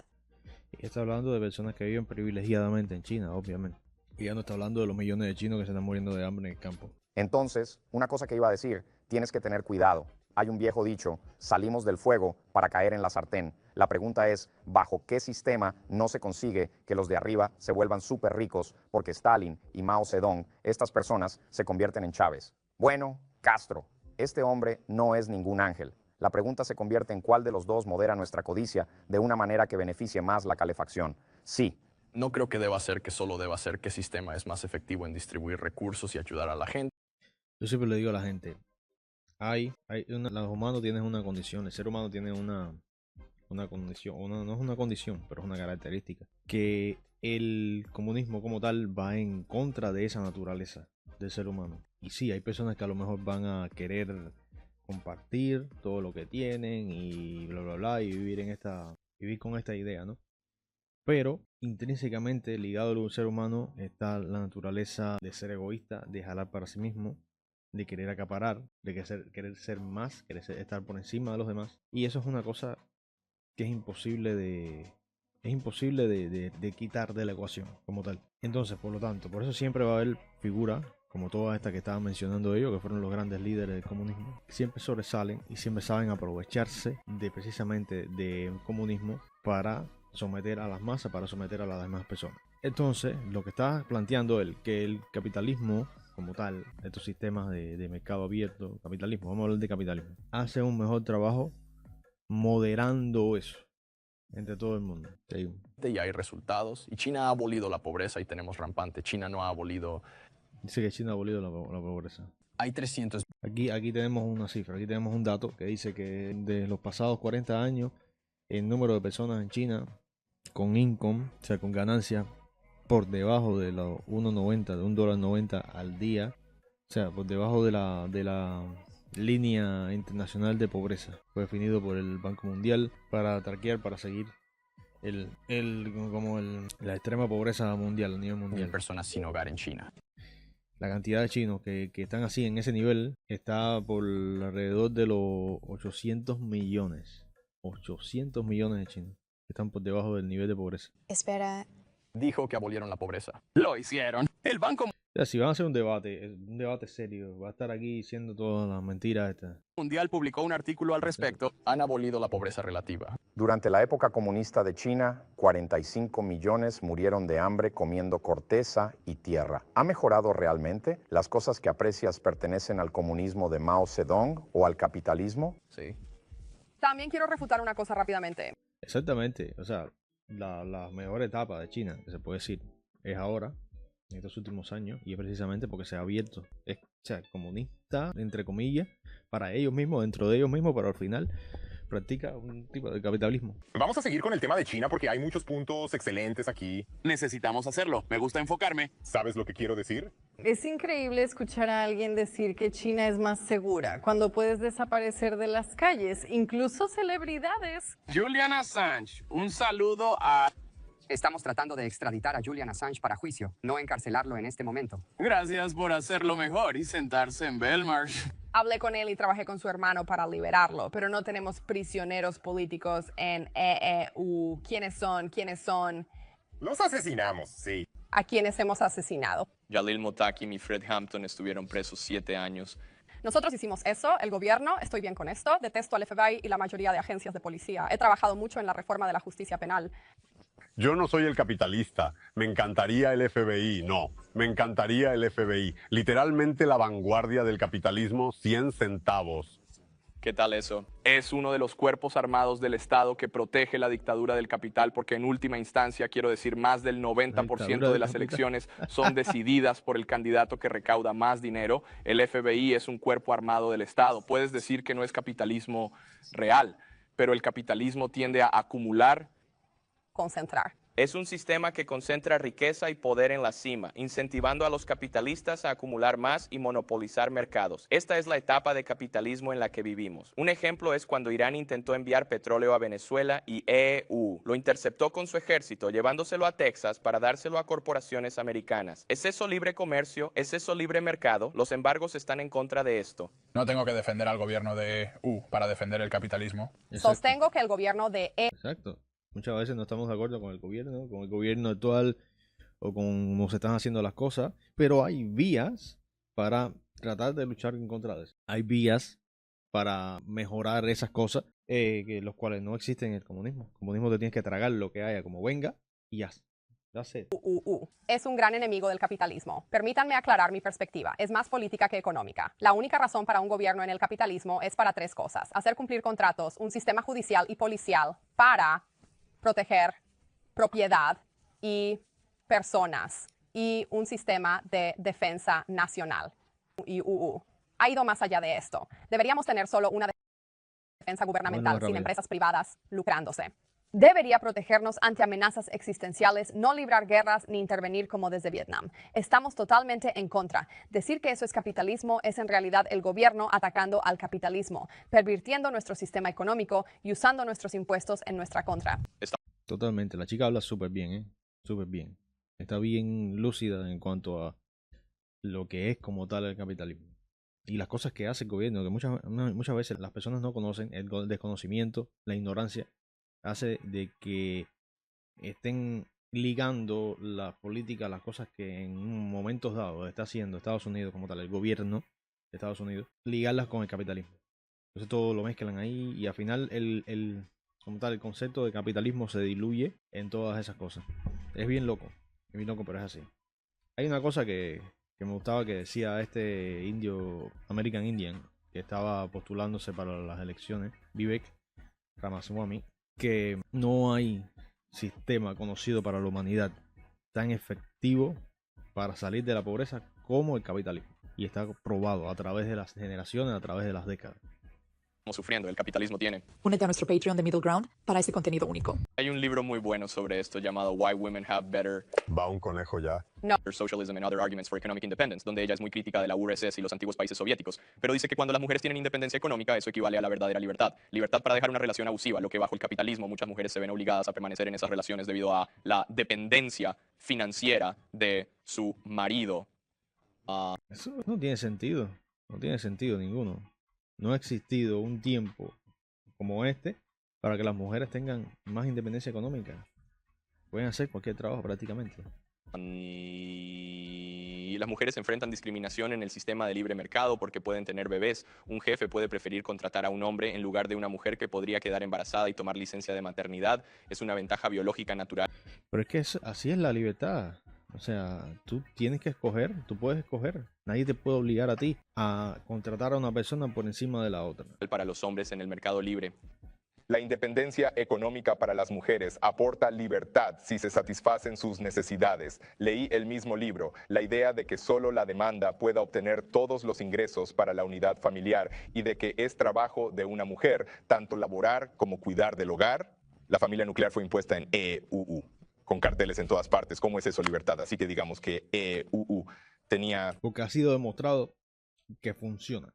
Y está hablando de personas que viven privilegiadamente en China, obviamente. Y ya no está hablando de los millones de chinos que se están muriendo de hambre en el campo. Entonces, una cosa que iba a decir, tienes que tener cuidado. Hay un viejo dicho, salimos del fuego para caer en la sartén. La pregunta es, ¿bajo qué sistema no se consigue que los de arriba se vuelvan súper ricos porque Stalin y Mao Zedong, estas personas, se convierten en Chávez? Bueno, Castro, este hombre no es ningún ángel. La pregunta se convierte en cuál de los dos modera nuestra codicia de una manera que beneficie más la calefacción. Sí. No creo que deba ser que solo deba ser qué sistema es más efectivo en distribuir recursos y ayudar a la gente. Yo siempre le digo a la gente, los humanos tienen una condición, el ser humano tiene una condición, no es una condición, pero es una característica, que el comunismo como tal va en contra de esa naturaleza del ser humano. Y sí, hay personas que a lo mejor van a querer compartir todo lo que tienen y bla bla bla y vivir con esta idea, ¿no? Pero intrínsecamente ligado al ser humano está la naturaleza de ser egoísta, de jalar para sí mismo, de querer acaparar, de querer ser más, estar por encima de los demás. Y eso es una cosa que es imposible de quitar de la ecuación como tal. Entonces, por lo tanto, por eso siempre va a haber figuras como todas estas que estaban mencionando ellos, que fueron los grandes líderes del comunismo, que siempre sobresalen y siempre saben aprovecharse de precisamente del comunismo para someter a las masas, para someter a las demás personas. Entonces, lo que está planteando él, que el capitalismo como tal, estos sistemas de mercado abierto, capitalismo, vamos a hablar de capitalismo, hace un mejor trabajo moderando eso entre todo el mundo. Y hay resultados. Y China ha abolido la pobreza y tenemos rampante. China no ha abolido... Dice que China ha abolido la pobreza. Hay 300... Aquí tenemos una cifra, aquí tenemos un dato que dice que de los pasados 40 años, el número de personas en China con income, o sea, con ganancias por debajo de los 1.90, de $1.90 al día, o sea, por debajo de la línea internacional de pobreza, fue definido por el Banco Mundial para traquear, para seguir la extrema pobreza mundial, a nivel mundial. Personas sin hogar en China. La cantidad de chinos que están así en ese nivel está por alrededor de los 800 millones. 800 millones de chinos que están por debajo del nivel de pobreza. Espera. Dijo que abolieron la pobreza. Lo hicieron. El Banco O sea, si van a hacer un debate serio, va a estar aquí diciendo todas las mentiras estas. Mundial publicó un artículo al respecto. Han abolido la pobreza relativa. Durante la época comunista de China, 45 millones murieron de hambre comiendo corteza y tierra. ¿Ha mejorado realmente? ¿Las cosas que aprecias pertenecen al comunismo de Mao Zedong o al capitalismo? Sí. También quiero refutar una cosa rápidamente. Exactamente, o sea, la mejor etapa de China, que se puede decir, es ahora, en estos últimos años, y es precisamente porque se ha abierto, es, o sea, comunista, entre comillas, para ellos mismos, dentro de ellos mismos, pero al final practica un tipo de capitalismo. Vamos a seguir con el tema de China porque hay muchos puntos excelentes aquí. Necesitamos hacerlo. Me gusta enfocarme. ¿Sabes lo que quiero decir? Es increíble escuchar a alguien decir que China es más segura cuando puedes desaparecer de las calles, incluso celebridades. Julian Assange, un saludo a... Estamos tratando de extraditar a Julian Assange para juicio, no encarcelarlo en este momento. Gracias por hacerlo mejor y sentarse en Belmarsh. Hablé con él y trabajé con su hermano para liberarlo, pero no tenemos prisioneros políticos en EEU. ¿Quiénes son? ¿Quiénes son? Los asesinamos, sí. ¿A quienes hemos asesinado? Jalil Motakim y Fred Hampton estuvieron presos 7 años. Nosotros hicimos eso, el gobierno, estoy bien con esto, detesto al FBI y la mayoría de agencias de policía. He trabajado mucho en la reforma de la justicia penal. Yo no soy el capitalista, me encantaría el FBI, no, me encantaría el FBI. Literalmente la vanguardia del capitalismo, 100 centavos. ¿Qué tal eso? Es uno de los cuerpos armados del Estado que protege la dictadura del capital, porque en última instancia, quiero decir, más del 90% de las elecciones son decididas por el candidato que recauda más dinero. El FBI es un cuerpo armado del Estado. Puedes decir que no es capitalismo real, pero el capitalismo tiende a acumular, concentrar. Es un sistema que concentra riqueza y poder en la cima, incentivando a los capitalistas a acumular más y monopolizar mercados. Esta es la etapa de capitalismo en la que vivimos. Un ejemplo es cuando Irán intentó enviar petróleo a Venezuela y EU lo interceptó con su ejército, llevándoselo a Texas para dárselo a corporaciones americanas. ¿Es eso libre comercio? ¿Es eso libre mercado? Los embargos están en contra de esto. No tengo que defender al gobierno de EU para defender el capitalismo. Sostengo que el gobierno de Exacto. Muchas veces no estamos de acuerdo con el gobierno actual o con cómo se están haciendo las cosas, pero hay vías para tratar de luchar en contra de eso. Hay vías para mejorar esas cosas, que los cuales no existen en el comunismo. El comunismo te tienes que tragar lo que haya como venga y ya. Es un gran enemigo del capitalismo. Permítanme aclarar mi perspectiva. Es más política que económica. La única razón para un gobierno en el capitalismo es para tres cosas: hacer cumplir contratos, un sistema judicial y policial para proteger propiedad y personas, y un sistema de defensa nacional. Ha ido más allá de esto. Deberíamos tener solo una defensa gubernamental sin empresas privadas lucrándose. Debería protegernos ante amenazas existenciales, no librar guerras ni intervenir como desde Vietnam. Estamos totalmente en contra. Decir que eso es capitalismo es en realidad el gobierno atacando al capitalismo, pervirtiendo nuestro sistema económico y usando nuestros impuestos en nuestra contra. Totalmente. La chica habla súper bien, súper bien. Está bien lúcida en cuanto a lo que es como tal el capitalismo. Y las cosas que hace el gobierno, que muchas veces las personas no conocen, el desconocimiento, la ignorancia, hace de que estén ligando la política, las cosas que en momentos dados está haciendo Estados Unidos como tal, el gobierno de Estados Unidos, ligarlas con el capitalismo. Entonces todo lo mezclan ahí y al final como tal, el concepto de capitalismo se diluye en todas esas cosas. Es bien loco, pero es así. Hay una cosa que me gustaba que decía este indio, American Indian, que estaba postulándose para las elecciones, Vivek Ramaswamy, que no hay sistema conocido para la humanidad tan efectivo para salir de la pobreza como el capitalismo. Y está probado a través de las generaciones, a través de las décadas. Sufriendo, el capitalismo tiene. Únete a nuestro Patreon de Middle Ground para este contenido único. Hay un libro muy bueno sobre esto llamado Why Women Have Better. Va un conejo ya. Socialism and Other Arguments for Economic Independence, donde ella es muy crítica de la URSS y los antiguos países soviéticos, pero dice que cuando las mujeres tienen independencia económica, eso equivale a la verdadera libertad. Libertad para dejar una relación abusiva, lo que bajo el capitalismo muchas mujeres se ven obligadas a permanecer en esas relaciones debido a la dependencia financiera de su marido. Eso no tiene sentido. No tiene sentido ninguno. No ha existido un tiempo como este para que las mujeres tengan más independencia económica. Pueden hacer cualquier trabajo prácticamente. Y las mujeres enfrentan discriminación en el sistema de libre mercado porque pueden tener bebés. Un jefe puede preferir contratar a un hombre en lugar de una mujer que podría quedar embarazada y tomar licencia de maternidad. Es una ventaja biológica natural. Pero es que así es la libertad. O sea, tú tienes que escoger, tú puedes escoger. Nadie te puede obligar a ti a contratar a una persona por encima de la otra. Para los hombres en el mercado libre. La independencia económica para las mujeres aporta libertad si se satisfacen sus necesidades. Leí el mismo libro, la idea de que solo la demanda pueda obtener todos los ingresos para la unidad familiar y de que es trabajo de una mujer tanto laborar como cuidar del hogar. La familia nuclear fue impuesta en EUU, con carteles en todas partes. ¿Cómo es eso libertad? Así que digamos que EUU tenía... Porque ha sido demostrado que funciona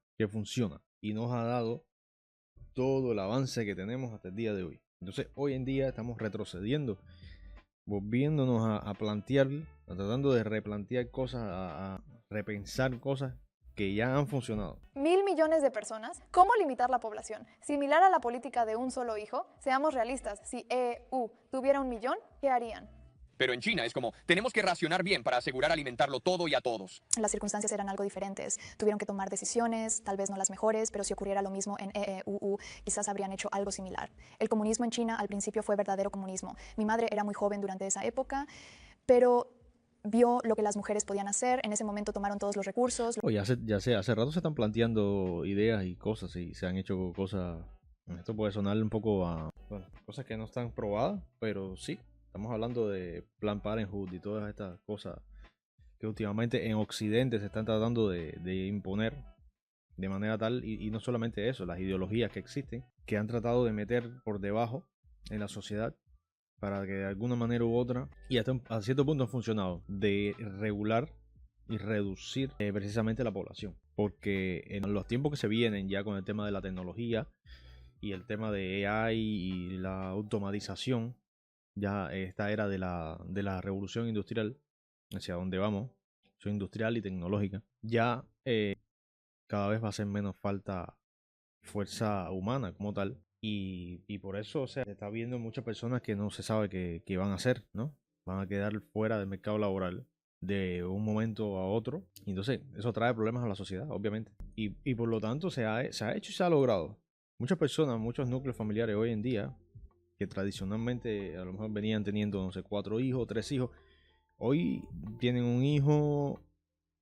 y nos ha dado todo el avance que tenemos hasta el día de hoy. Entonces hoy en día estamos retrocediendo, volviéndonos a plantear, tratando de replantear cosas, a repensar cosas que ya han funcionado. 1.000 millones de personas. ¿Cómo limitar la población? Similar a la política de un solo hijo, seamos realistas. Si EU tuviera 1 millón, ¿qué harían? Pero en China es como, tenemos que racionar bien para asegurar alimentarlo todo y a todos. Las circunstancias eran algo diferentes. Tuvieron que tomar decisiones, tal vez no las mejores, pero si ocurriera lo mismo en EU, quizás habrían hecho algo similar. El comunismo en China al principio fue verdadero comunismo. Mi madre era muy joven durante esa época, pero vio lo que las mujeres podían hacer. En ese momento tomaron todos los recursos. Hace rato se están planteando ideas y cosas y se han hecho cosas. Esto puede sonar un poco a cosas que no están probadas, pero sí. Estamos hablando de Plan Parenthood y todas estas cosas que últimamente en Occidente se están tratando de imponer de manera tal, y no solamente eso, las ideologías que existen, que han tratado de meter por debajo en la sociedad para que de alguna manera u otra, y hasta a cierto punto han funcionado, de regular y reducir precisamente la población. Porque en los tiempos que se vienen ya con el tema de la tecnología y el tema de AI y la automatización, ya esta era de la revolución industrial, hacia donde vamos, revolución industrial y tecnológica, ya cada vez va a hacer menos falta fuerza humana como tal. Y por eso, o sea, se está viendo muchas personas que no se sabe qué van a hacer, ¿no? Van a quedar fuera del mercado laboral de un momento a otro. Y entonces, eso trae problemas a la sociedad, obviamente. Y por lo tanto, se ha hecho y se ha logrado. Muchas personas, muchos núcleos familiares hoy en día, que tradicionalmente a lo mejor venían teniendo, no sé, 4 hijos, 3 hijos, hoy tienen un hijo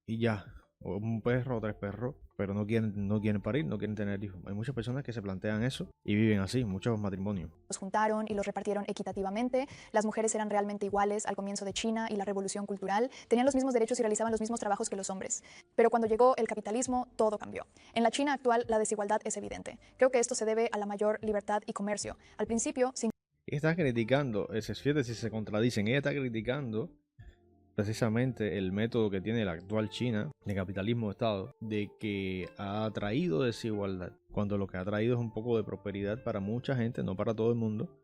y ya, o un perro o 3 perros, pero no quieren parir, no quieren tener hijos. Hay muchas personas que se plantean eso y viven así, muchos matrimonios. Los juntaron y los repartieron equitativamente. Las mujeres eran realmente iguales al comienzo de China y la revolución cultural. Tenían los mismos derechos y realizaban los mismos trabajos que los hombres. Pero cuando llegó el capitalismo, todo cambió. En la China actual, la desigualdad es evidente. Creo que esto se debe a la mayor libertad y comercio. Al principio, sin... Está criticando, fíjate si se contradicen, ella está criticando precisamente el método que tiene la actual China de capitalismo de Estado, de que ha traído desigualdad, cuando lo que ha traído es un poco de prosperidad para mucha gente, no para todo el mundo,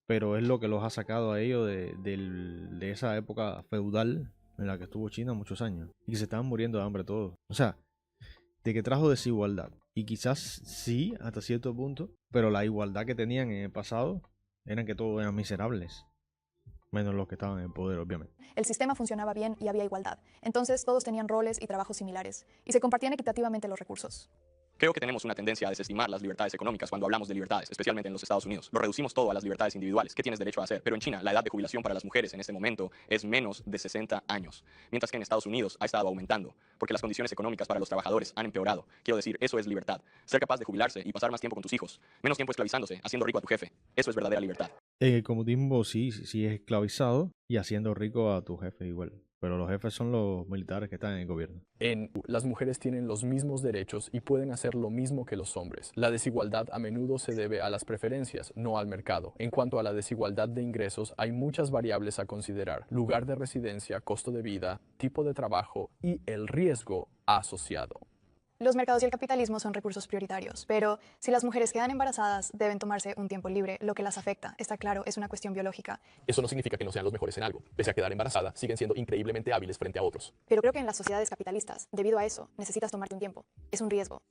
pero es lo que los ha sacado a ellos de esa época feudal en la que estuvo China muchos años, y que se estaban muriendo de hambre todos. O sea, de que trajo desigualdad, y quizás sí, hasta cierto punto, pero la igualdad que tenían en el pasado eran que todos eran miserables. Menos los que estaban en el poder, obviamente. El sistema funcionaba bien y había igualdad. Entonces todos tenían roles y trabajos similares. Y se compartían equitativamente los recursos. Creo que tenemos una tendencia a desestimar las libertades económicas cuando hablamos de libertades, especialmente en los Estados Unidos. Lo reducimos todo a las libertades individuales. ¿Qué tienes derecho a hacer? Pero en China, la edad de jubilación para las mujeres en este momento es menos de 60 años. Mientras que en Estados Unidos ha estado aumentando, porque las condiciones económicas para los trabajadores han empeorado. Quiero decir, eso es libertad. Ser capaz de jubilarse y pasar más tiempo con tus hijos. Menos tiempo esclavizándose, haciendo rico a tu jefe. Eso es verdadera libertad. El comunismo sí es esclavizado y haciendo rico a tu jefe igual. Pero los jefes son los militares que están en el gobierno. Las mujeres tienen los mismos derechos y pueden hacer lo mismo que los hombres. La desigualdad a menudo se debe a las preferencias, no al mercado. En cuanto a la desigualdad de ingresos, hay muchas variables a considerar: lugar de residencia, costo de vida, tipo de trabajo y el riesgo asociado. Los mercados y el capitalismo son recursos prioritarios, pero si las mujeres quedan embarazadas, deben tomarse un tiempo libre, lo que las afecta. Está claro, es una cuestión biológica. Eso no significa que no sean los mejores en algo. Pese a quedar embarazada, siguen siendo increíblemente hábiles frente a otros. Pero creo que en las sociedades capitalistas, debido a eso, necesitas tomarte un tiempo. Es un riesgo.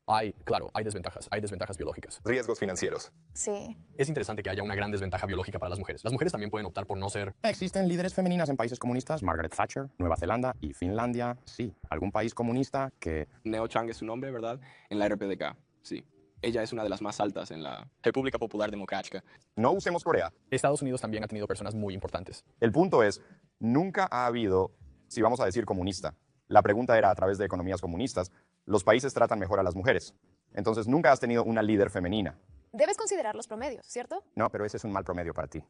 Hay desventajas biológicas. Riesgos financieros. Sí. Es interesante que haya una gran desventaja biológica para las mujeres. Las mujeres también pueden optar por no ser... Existen líderes femeninas en países comunistas, Margaret Thatcher, Nueva Zelanda y Finlandia. Sí, algún país comunista que... Neo Chang es su nombre, ¿verdad? En la RPDK, sí. Ella es una de las más altas en la República Popular Democrática. No usemos Corea. Estados Unidos también ha tenido personas muy importantes. El punto es, nunca ha habido, si vamos a decir comunista, la pregunta era a través de economías comunistas, los países tratan mejor a las mujeres. Entonces nunca has tenido una líder femenina. Debes considerar los promedios, ¿cierto? No, pero ese es un mal promedio para ti.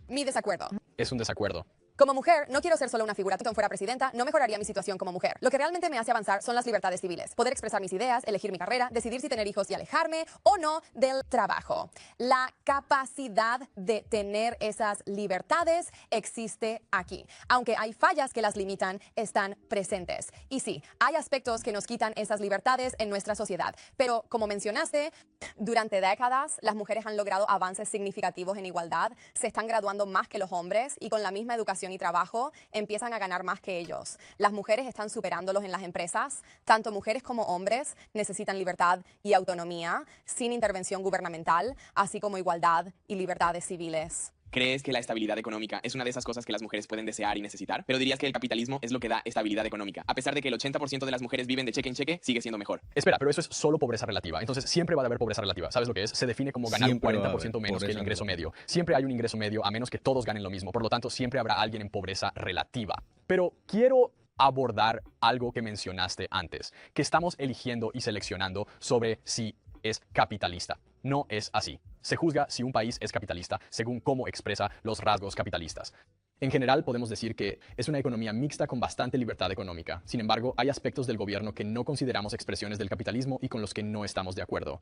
Mi desacuerdo. Es un desacuerdo. Como mujer, no quiero ser solo una figura. Si fuera presidenta, no mejoraría mi situación como mujer. Lo que realmente me hace avanzar son las libertades civiles. Poder expresar mis ideas, elegir mi carrera, decidir si tener hijos y alejarme o no del trabajo. La capacidad de tener esas libertades existe aquí. Aunque hay fallas que las limitan, están presentes. Y sí, hay aspectos que nos quitan esas libertades en nuestra sociedad. Pero, como mencionaste, durante décadas las mujeres han logrado avances significativos en igualdad, se están graduando más que los hombres y con la misma educación y trabajo empiezan a ganar más que ellos. Las mujeres están superándolos en las empresas. Tanto mujeres como hombres necesitan libertad y autonomía sin intervención gubernamental, así como igualdad y libertades civiles. ¿Crees que la estabilidad económica es una de esas cosas que las mujeres pueden desear y necesitar? Pero dirías que el capitalismo es lo que da estabilidad económica. A pesar de que el 80% de las mujeres viven de cheque en cheque, sigue siendo mejor. Espera, pero eso es solo pobreza relativa. Entonces siempre va a haber pobreza relativa. ¿Sabes lo que es? Se define como ganar Siempre un 40% menos que el ingreso medio. Siempre hay un ingreso medio a menos que todos ganen lo mismo. Por lo tanto, siempre habrá alguien en pobreza relativa. Pero quiero abordar algo que mencionaste antes, que estamos eligiendo y seleccionando sobre si es capitalista. No es así. Se juzga si un país es capitalista según cómo expresa los rasgos capitalistas. En general, podemos decir que es una economía mixta con bastante libertad económica. Sin embargo, hay aspectos del gobierno que no consideramos expresiones del capitalismo y con los que no estamos de acuerdo.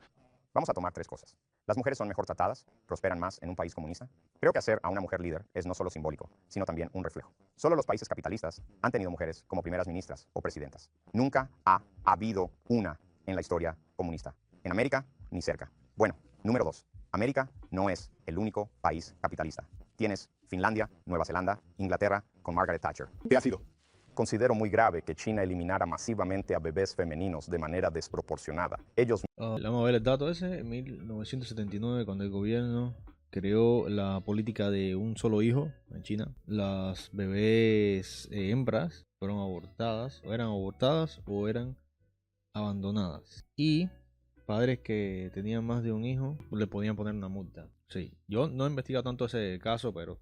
Vamos a tomar 3 cosas. Las mujeres son mejor tratadas, prosperan más en un país comunista. Creo que hacer a una mujer líder es no solo simbólico, sino también un reflejo. Solo los países capitalistas han tenido mujeres como primeras ministras o presidentas. Nunca ha habido una en la historia comunista. En América, ni cerca. Bueno, número 2. América no es el único país capitalista. Tienes Finlandia, Nueva Zelanda, Inglaterra, con Margaret Thatcher. ¿Qué ha sido? Considero muy grave que China eliminara masivamente a bebés femeninos de manera desproporcionada. Ellos... Vamos a ver el dato ese. En 1979, cuando el gobierno creó la política de un solo hijo en China, las bebés hembras fueron abortadas, o eran abandonadas. Y padres que tenían más de un hijo le podían poner una multa. Sí, yo no he investigado tanto ese caso, pero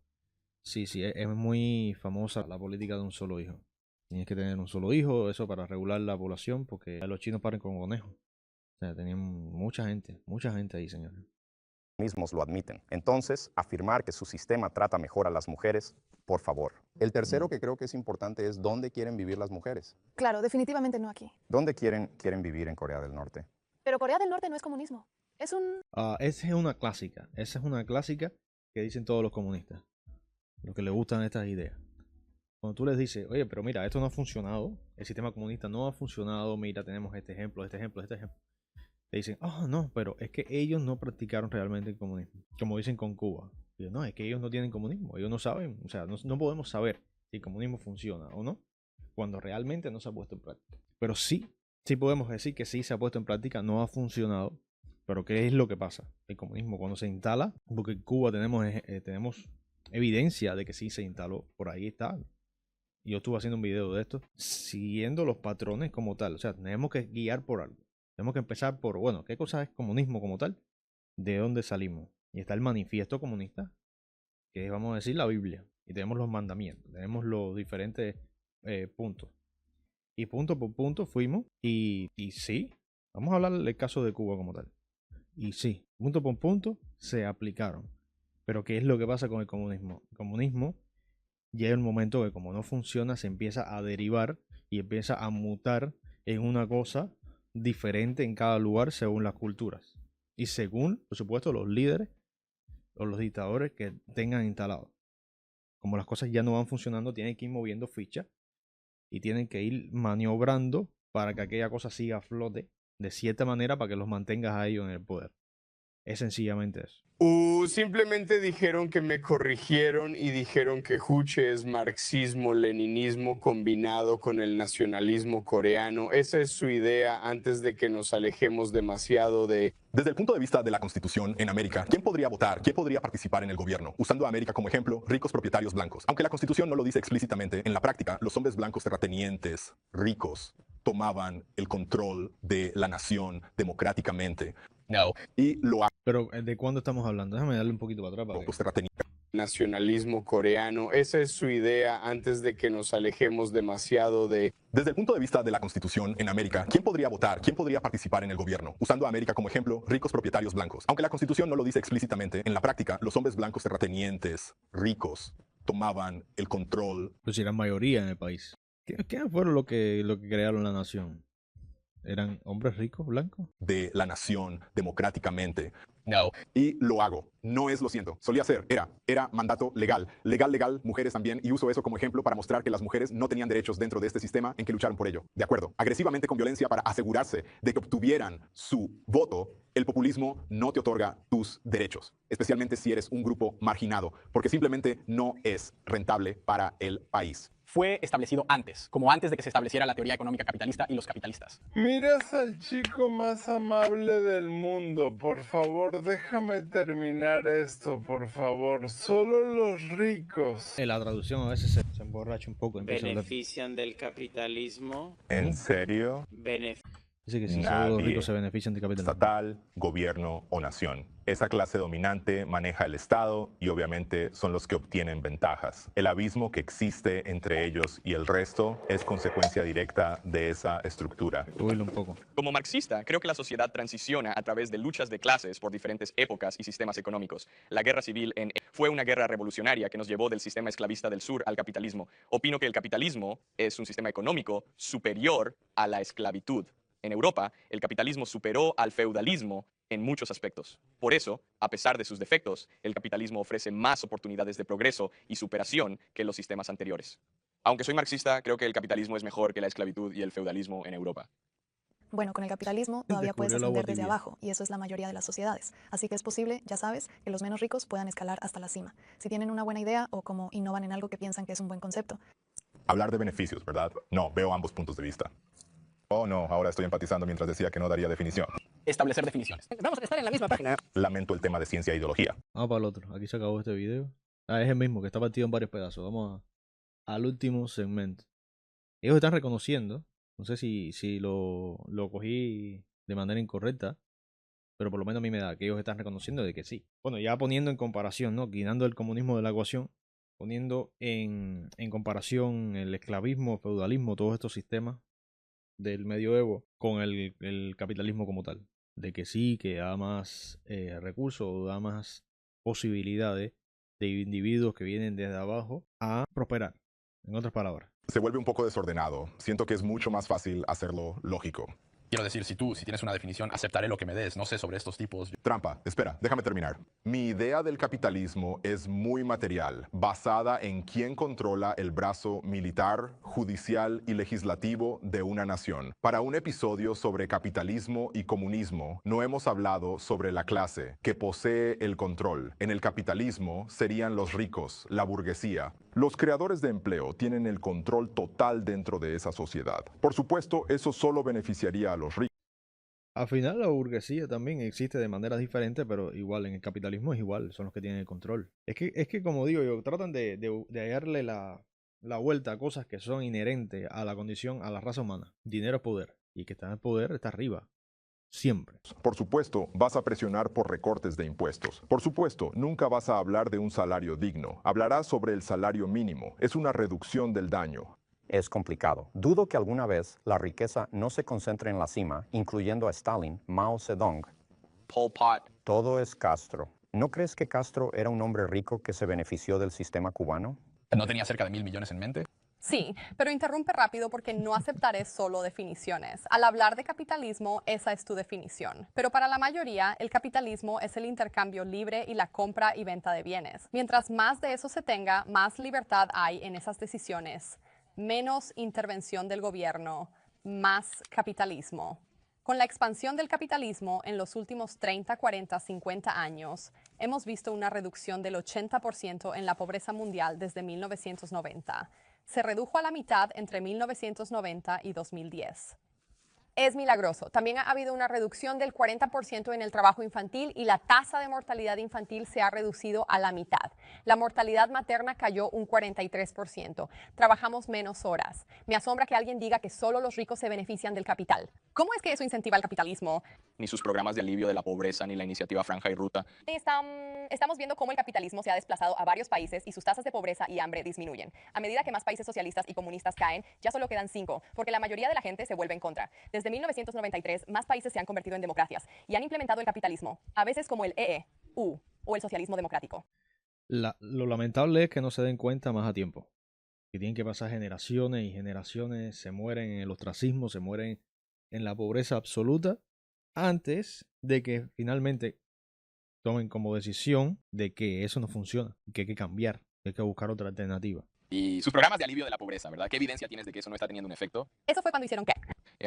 sí, es muy famosa la política de un solo hijo. Tienes que tener un solo hijo, eso para regular la población, porque los chinos paren con conejos. O sea, tenían mucha gente ahí, señor. Mismos lo admiten. Entonces, afirmar que su sistema trata mejor a las mujeres, por favor. El tercero que creo que es importante es ¿dónde quieren vivir las mujeres? Claro, definitivamente no aquí. ¿Dónde quieren vivir en Corea del Norte? Pero Corea del Norte no es comunismo. Es un... Esa es una clásica. Esa es una clásica que dicen todos los comunistas. Los que les gustan estas ideas. Cuando tú les dices, oye, pero mira, esto no ha funcionado, el sistema comunista no ha funcionado, mira, tenemos este ejemplo. Te dicen, no, pero es que ellos no practicaron realmente el comunismo. Como dicen con Cuba. Y yo, no, es que ellos no tienen comunismo, ellos no saben, o sea, no podemos saber si el comunismo funciona o no, cuando realmente no se ha puesto en práctica. Pero sí podemos decir que sí se ha puesto en práctica, no ha funcionado. Pero ¿qué es lo que pasa? El comunismo cuando se instala, porque en Cuba tenemos evidencia de que sí se instaló, por ahí está. Yo estuve haciendo un video de esto, siguiendo los patrones como tal. O sea, tenemos que guiar por algo. Tenemos que empezar por, bueno, ¿qué cosa es comunismo como tal? ¿De dónde salimos? Y está el manifiesto comunista, que es, vamos a decir, la Biblia. Y tenemos los mandamientos, tenemos los diferentes puntos. Y punto por punto fuimos y sí, vamos a hablar del caso de Cuba como tal. Y sí, punto por punto se aplicaron. Pero ¿qué es lo que pasa con el comunismo? El comunismo llega el momento que como no funciona se empieza a derivar y empieza a mutar en una cosa diferente en cada lugar según las culturas. Y según, por supuesto, los líderes o los dictadores que tengan instalado. Como las cosas ya no van funcionando, tienen que ir moviendo fichas y tienen que ir maniobrando para que aquella cosa siga a flote de cierta manera para que los mantengas a ellos en el poder. Es sencillamente eso. Simplemente dijeron que me corrigieron y dijeron que Juche es marxismo-leninismo combinado con el nacionalismo coreano. Esa es su idea antes de que nos alejemos demasiado de... Desde el punto de vista de la Constitución en América, ¿quién podría votar? ¿Quién podría participar en el gobierno? Usando a América como ejemplo, ricos propietarios blancos. Aunque la Constitución no lo dice explícitamente, en la práctica, los hombres blancos terratenientes, ricos, tomaban el control de la nación democráticamente. No. Y lo Pero ¿de cuándo estamos hablando? Déjame darle un poquito para atrás. Nacionalismo coreano. Esa es su idea antes de que nos alejemos demasiado de... Desde el punto de vista de la Constitución en América, ¿quién podría votar? ¿Quién podría participar en el gobierno? Usando a América como ejemplo, ricos propietarios blancos. Aunque la Constitución no lo dice explícitamente, en la práctica, los hombres blancos terratenientes, ricos, tomaban el control. Pues eran mayoría en el país. ¿Qué fueron lo que crearon la nación? ¿Eran hombres ricos, blancos? De la nación democráticamente. No. Y lo hago. No es lo siento. Solía ser. Era mandato legal. Legal, mujeres también. Y uso eso como ejemplo para mostrar que las mujeres no tenían derechos dentro de este sistema en que lucharon por ello. De acuerdo. Agresivamente con violencia para asegurarse de que obtuvieran su voto. El populismo no te otorga tus derechos. Especialmente si eres un grupo marginado. Porque simplemente no es rentable para el país. Fue establecido antes, como antes de que se estableciera la teoría económica capitalista y los capitalistas. Miras al chico más amable del mundo. Por favor, déjame terminar esto, por favor. Solo los ricos. La traducción a veces se emborracha un poco. Benefician del capitalismo. ¿En serio? Dice que si solo los ricos se benefician del capitalismo. Estatal, gobierno o nación. Esa clase dominante maneja el Estado y obviamente son los que obtienen ventajas. El abismo que existe entre ellos y el resto es consecuencia directa de esa estructura. Un poco. Como marxista, creo que la sociedad transiciona a través de luchas de clases por diferentes épocas y sistemas económicos. La guerra civil fue una guerra revolucionaria que nos llevó del sistema esclavista del sur al capitalismo. Opino que el capitalismo es un sistema económico superior a la esclavitud. En Europa, el capitalismo superó al feudalismo en muchos aspectos. Por eso, a pesar de sus defectos, el capitalismo ofrece más oportunidades de progreso y superación que los sistemas anteriores. Aunque soy marxista, creo que el capitalismo es mejor que la esclavitud y el feudalismo en Europa. Bueno, con el capitalismo todavía puedes Descubrió el agua ascender desde tibia. abajo, y eso es la mayoría de las sociedades. Así que es posible, ya sabes, que los menos ricos puedan escalar hasta la cima. Si tienen una buena idea o como innovan en algo que piensan que es un buen concepto. Hablar de beneficios, ¿verdad? No, veo ambos puntos de vista. Oh, no, ahora estoy empatizando mientras decía que no daría definición. Establecer definiciones. Vamos a estar en la misma página. Lamento el tema de ciencia e ideología. Vamos para el otro. Aquí se acabó este video. Ah, es el mismo, que está partido en varios pedazos. Vamos al último segmento. Ellos están reconociendo, no sé si lo cogí de manera incorrecta, pero por lo menos a mí me da que ellos están reconociendo de que sí. Bueno, ya poniendo en comparación, ¿no? Quitando el comunismo de la ecuación, poniendo en comparación el esclavismo, el feudalismo, todos estos sistemas del medioevo con el capitalismo como tal. De que sí, que da más recursos, da más posibilidades de individuos que vienen desde abajo a prosperar, en otras palabras. Se vuelve un poco desordenado. Siento que es mucho más fácil hacerlo lógico. Quiero decir, si tienes una definición, aceptaré lo que me des. No sé sobre estos tipos. Trampa, espera, déjame terminar. Mi idea del capitalismo es muy material, basada en quién controla el brazo militar, judicial y legislativo de una nación. Para un episodio sobre capitalismo y comunismo, no hemos hablado sobre la clase que posee el control. En el capitalismo serían los ricos, la burguesía. Los creadores de empleo tienen el control total dentro de esa sociedad. Por supuesto, eso solo beneficiaría a los ricos. Al final la burguesía también existe de manera diferente, pero igual en el capitalismo es igual, son los que tienen el control. Es que como digo yo, tratan de hallarle la vuelta a cosas que son inherentes a la condición, a la raza humana. Dinero es poder, y el que está en el poder está arriba. Siempre. Por supuesto, vas a presionar por recortes de impuestos. Por supuesto, nunca vas a hablar de un salario digno. Hablarás sobre el salario mínimo. Es una reducción del daño. Es complicado. Dudo que alguna vez la riqueza no se concentre en la cima, incluyendo a Stalin, Mao Zedong. Pol Pot. Todo es Castro. ¿No crees que Castro era un hombre rico que se benefició del sistema cubano? ¿No tenía cerca de 1.000 millones en mente? Sí, pero interrumpe rápido porque no aceptaré solo definiciones. Al hablar de capitalismo, esa es tu definición. Pero para la mayoría, el capitalismo es el intercambio libre y la compra y venta de bienes. Mientras más de eso se tenga, más libertad hay en esas decisiones. Menos intervención del gobierno, más capitalismo. Con la expansión del capitalismo en los últimos 30, 40, 50 años, hemos visto una reducción del 80% en la pobreza mundial desde 1990. Se redujo a la mitad entre 1990 y 2010. Es milagroso. También ha habido una reducción del 40% en el trabajo infantil y la tasa de mortalidad infantil se ha reducido a la mitad. La mortalidad materna cayó un 43%. Trabajamos menos horas. Me asombra que alguien diga que solo los ricos se benefician del capital. ¿Cómo es que eso incentiva el capitalismo? Ni sus programas de alivio de la pobreza, ni la iniciativa Franja y Ruta. Estamos viendo cómo el capitalismo se ha desplazado a varios países y sus tasas de pobreza y hambre disminuyen. A medida que más países socialistas y comunistas caen, ya solo quedan 5, porque la mayoría de la gente se vuelve en contra. Desde 1993, más países se han convertido en democracias y han implementado el capitalismo, a veces como el EEU o el socialismo democrático. Lo lamentable es que no se den cuenta más a tiempo. Que tienen que pasar generaciones y generaciones, se mueren en el ostracismo, se mueren en la pobreza absoluta, antes de que finalmente tomen como decisión de que eso no funciona, que hay que cambiar, que hay que buscar otra alternativa. Y sus programas de alivio de la pobreza, ¿verdad? ¿Qué evidencia tienes de que eso no está teniendo un efecto? ¿Eso fue cuando hicieron qué?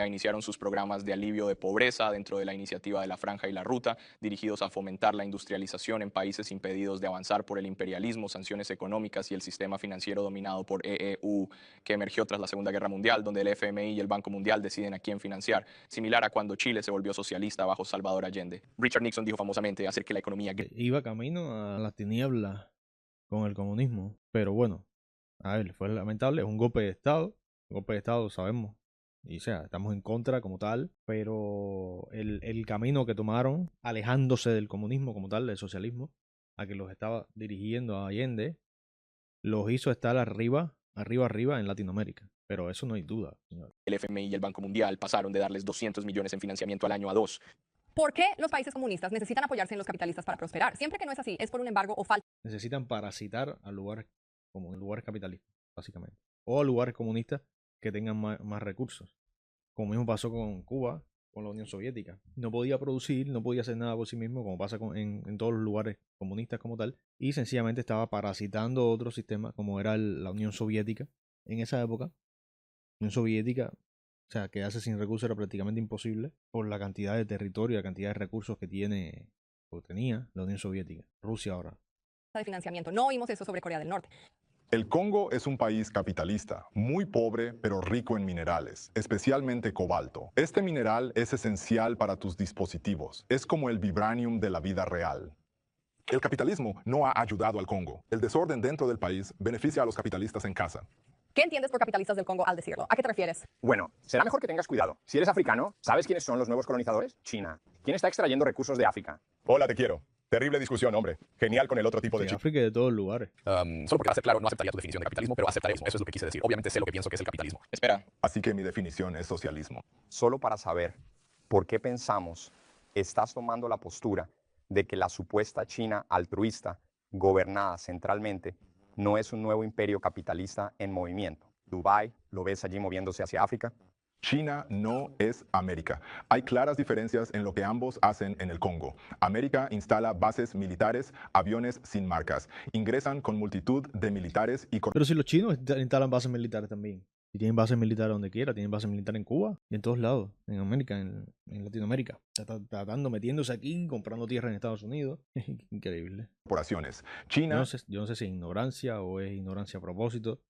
Iniciaron sus programas de alivio de pobreza dentro de la iniciativa de la Franja y la Ruta, dirigidos a fomentar la industrialización en países impedidos de avanzar por el imperialismo, sanciones económicas y el sistema financiero dominado por EEU, que emergió tras la Segunda Guerra Mundial, donde el FMI y el Banco Mundial deciden a quién financiar, similar a cuando Chile se volvió socialista bajo Salvador Allende. Richard Nixon dijo famosamente hacer que la economía... Iba camino a la tiniebla con el comunismo, pero bueno, a ver, fue lamentable, es un golpe de Estado, sabemos. Y o sea, estamos en contra como tal, pero el camino que tomaron, alejándose del comunismo como tal, del socialismo, a que los estaba dirigiendo a Allende, los hizo estar arriba en Latinoamérica. Pero eso no hay duda, señor. El FMI y el Banco Mundial pasaron de darles 200 millones en financiamiento al año a 2. ¿Por qué los países comunistas necesitan apoyarse en los capitalistas para prosperar? Siempre que no es así, es por un embargo o falta. Necesitan parasitar a lugares como lugares capitalistas, básicamente. O a lugares comunistas que tengan más recursos. Como mismo pasó con Cuba, con la Unión Soviética. No podía producir, no podía hacer nada por sí mismo, como pasa en todos los lugares comunistas como tal, y sencillamente estaba parasitando otro sistema como era la Unión Soviética. En esa época, la Unión Soviética, o sea, quedarse sin recursos era prácticamente imposible por la cantidad de territorio, la cantidad de recursos que tenía la Unión Soviética. Rusia ahora. De financiamiento. No oímos eso sobre Corea del Norte. El Congo es un país capitalista, muy pobre pero rico en minerales, especialmente cobalto. Este mineral es esencial para tus dispositivos. Es como el vibranium de la vida real. El capitalismo no ha ayudado al Congo. El desorden dentro del país beneficia a los capitalistas en casa. ¿Qué entiendes por capitalistas del Congo al decirlo? ¿A qué te refieres? Bueno, será mejor que tengas cuidado. Si eres africano, ¿sabes quiénes son los nuevos colonizadores? China. ¿Quién está extrayendo recursos de África? Hola, te quiero. Terrible discusión, hombre. Genial con el otro tipo de chico. África y de todos los lugares. Solo porque va a ser claro, no aceptaría tu definición de capitalismo, pero aceptaré eso. Eso es lo que quise decir. Obviamente sé lo que pienso que es el capitalismo. Espera. Así que mi definición es socialismo. Solo para saber por qué pensamos, estás tomando la postura de que la supuesta China altruista, gobernada centralmente, no es un nuevo imperio capitalista en movimiento. Dubái, ¿lo ves allí moviéndose hacia África? China no es América. Hay claras diferencias en lo que ambos hacen en el Congo. América instala bases militares, aviones sin marcas. Ingresan con multitud de militares y... Pero si los chinos instalan bases militares también. Y tienen bases militares donde quiera. Tienen bases militares en Cuba y en todos lados. En América, en Latinoamérica. Metiéndose aquí, comprando tierra en Estados Unidos. Increíble. Corporaciones. China... Yo no sé si es ignorancia o es ignorancia a propósito.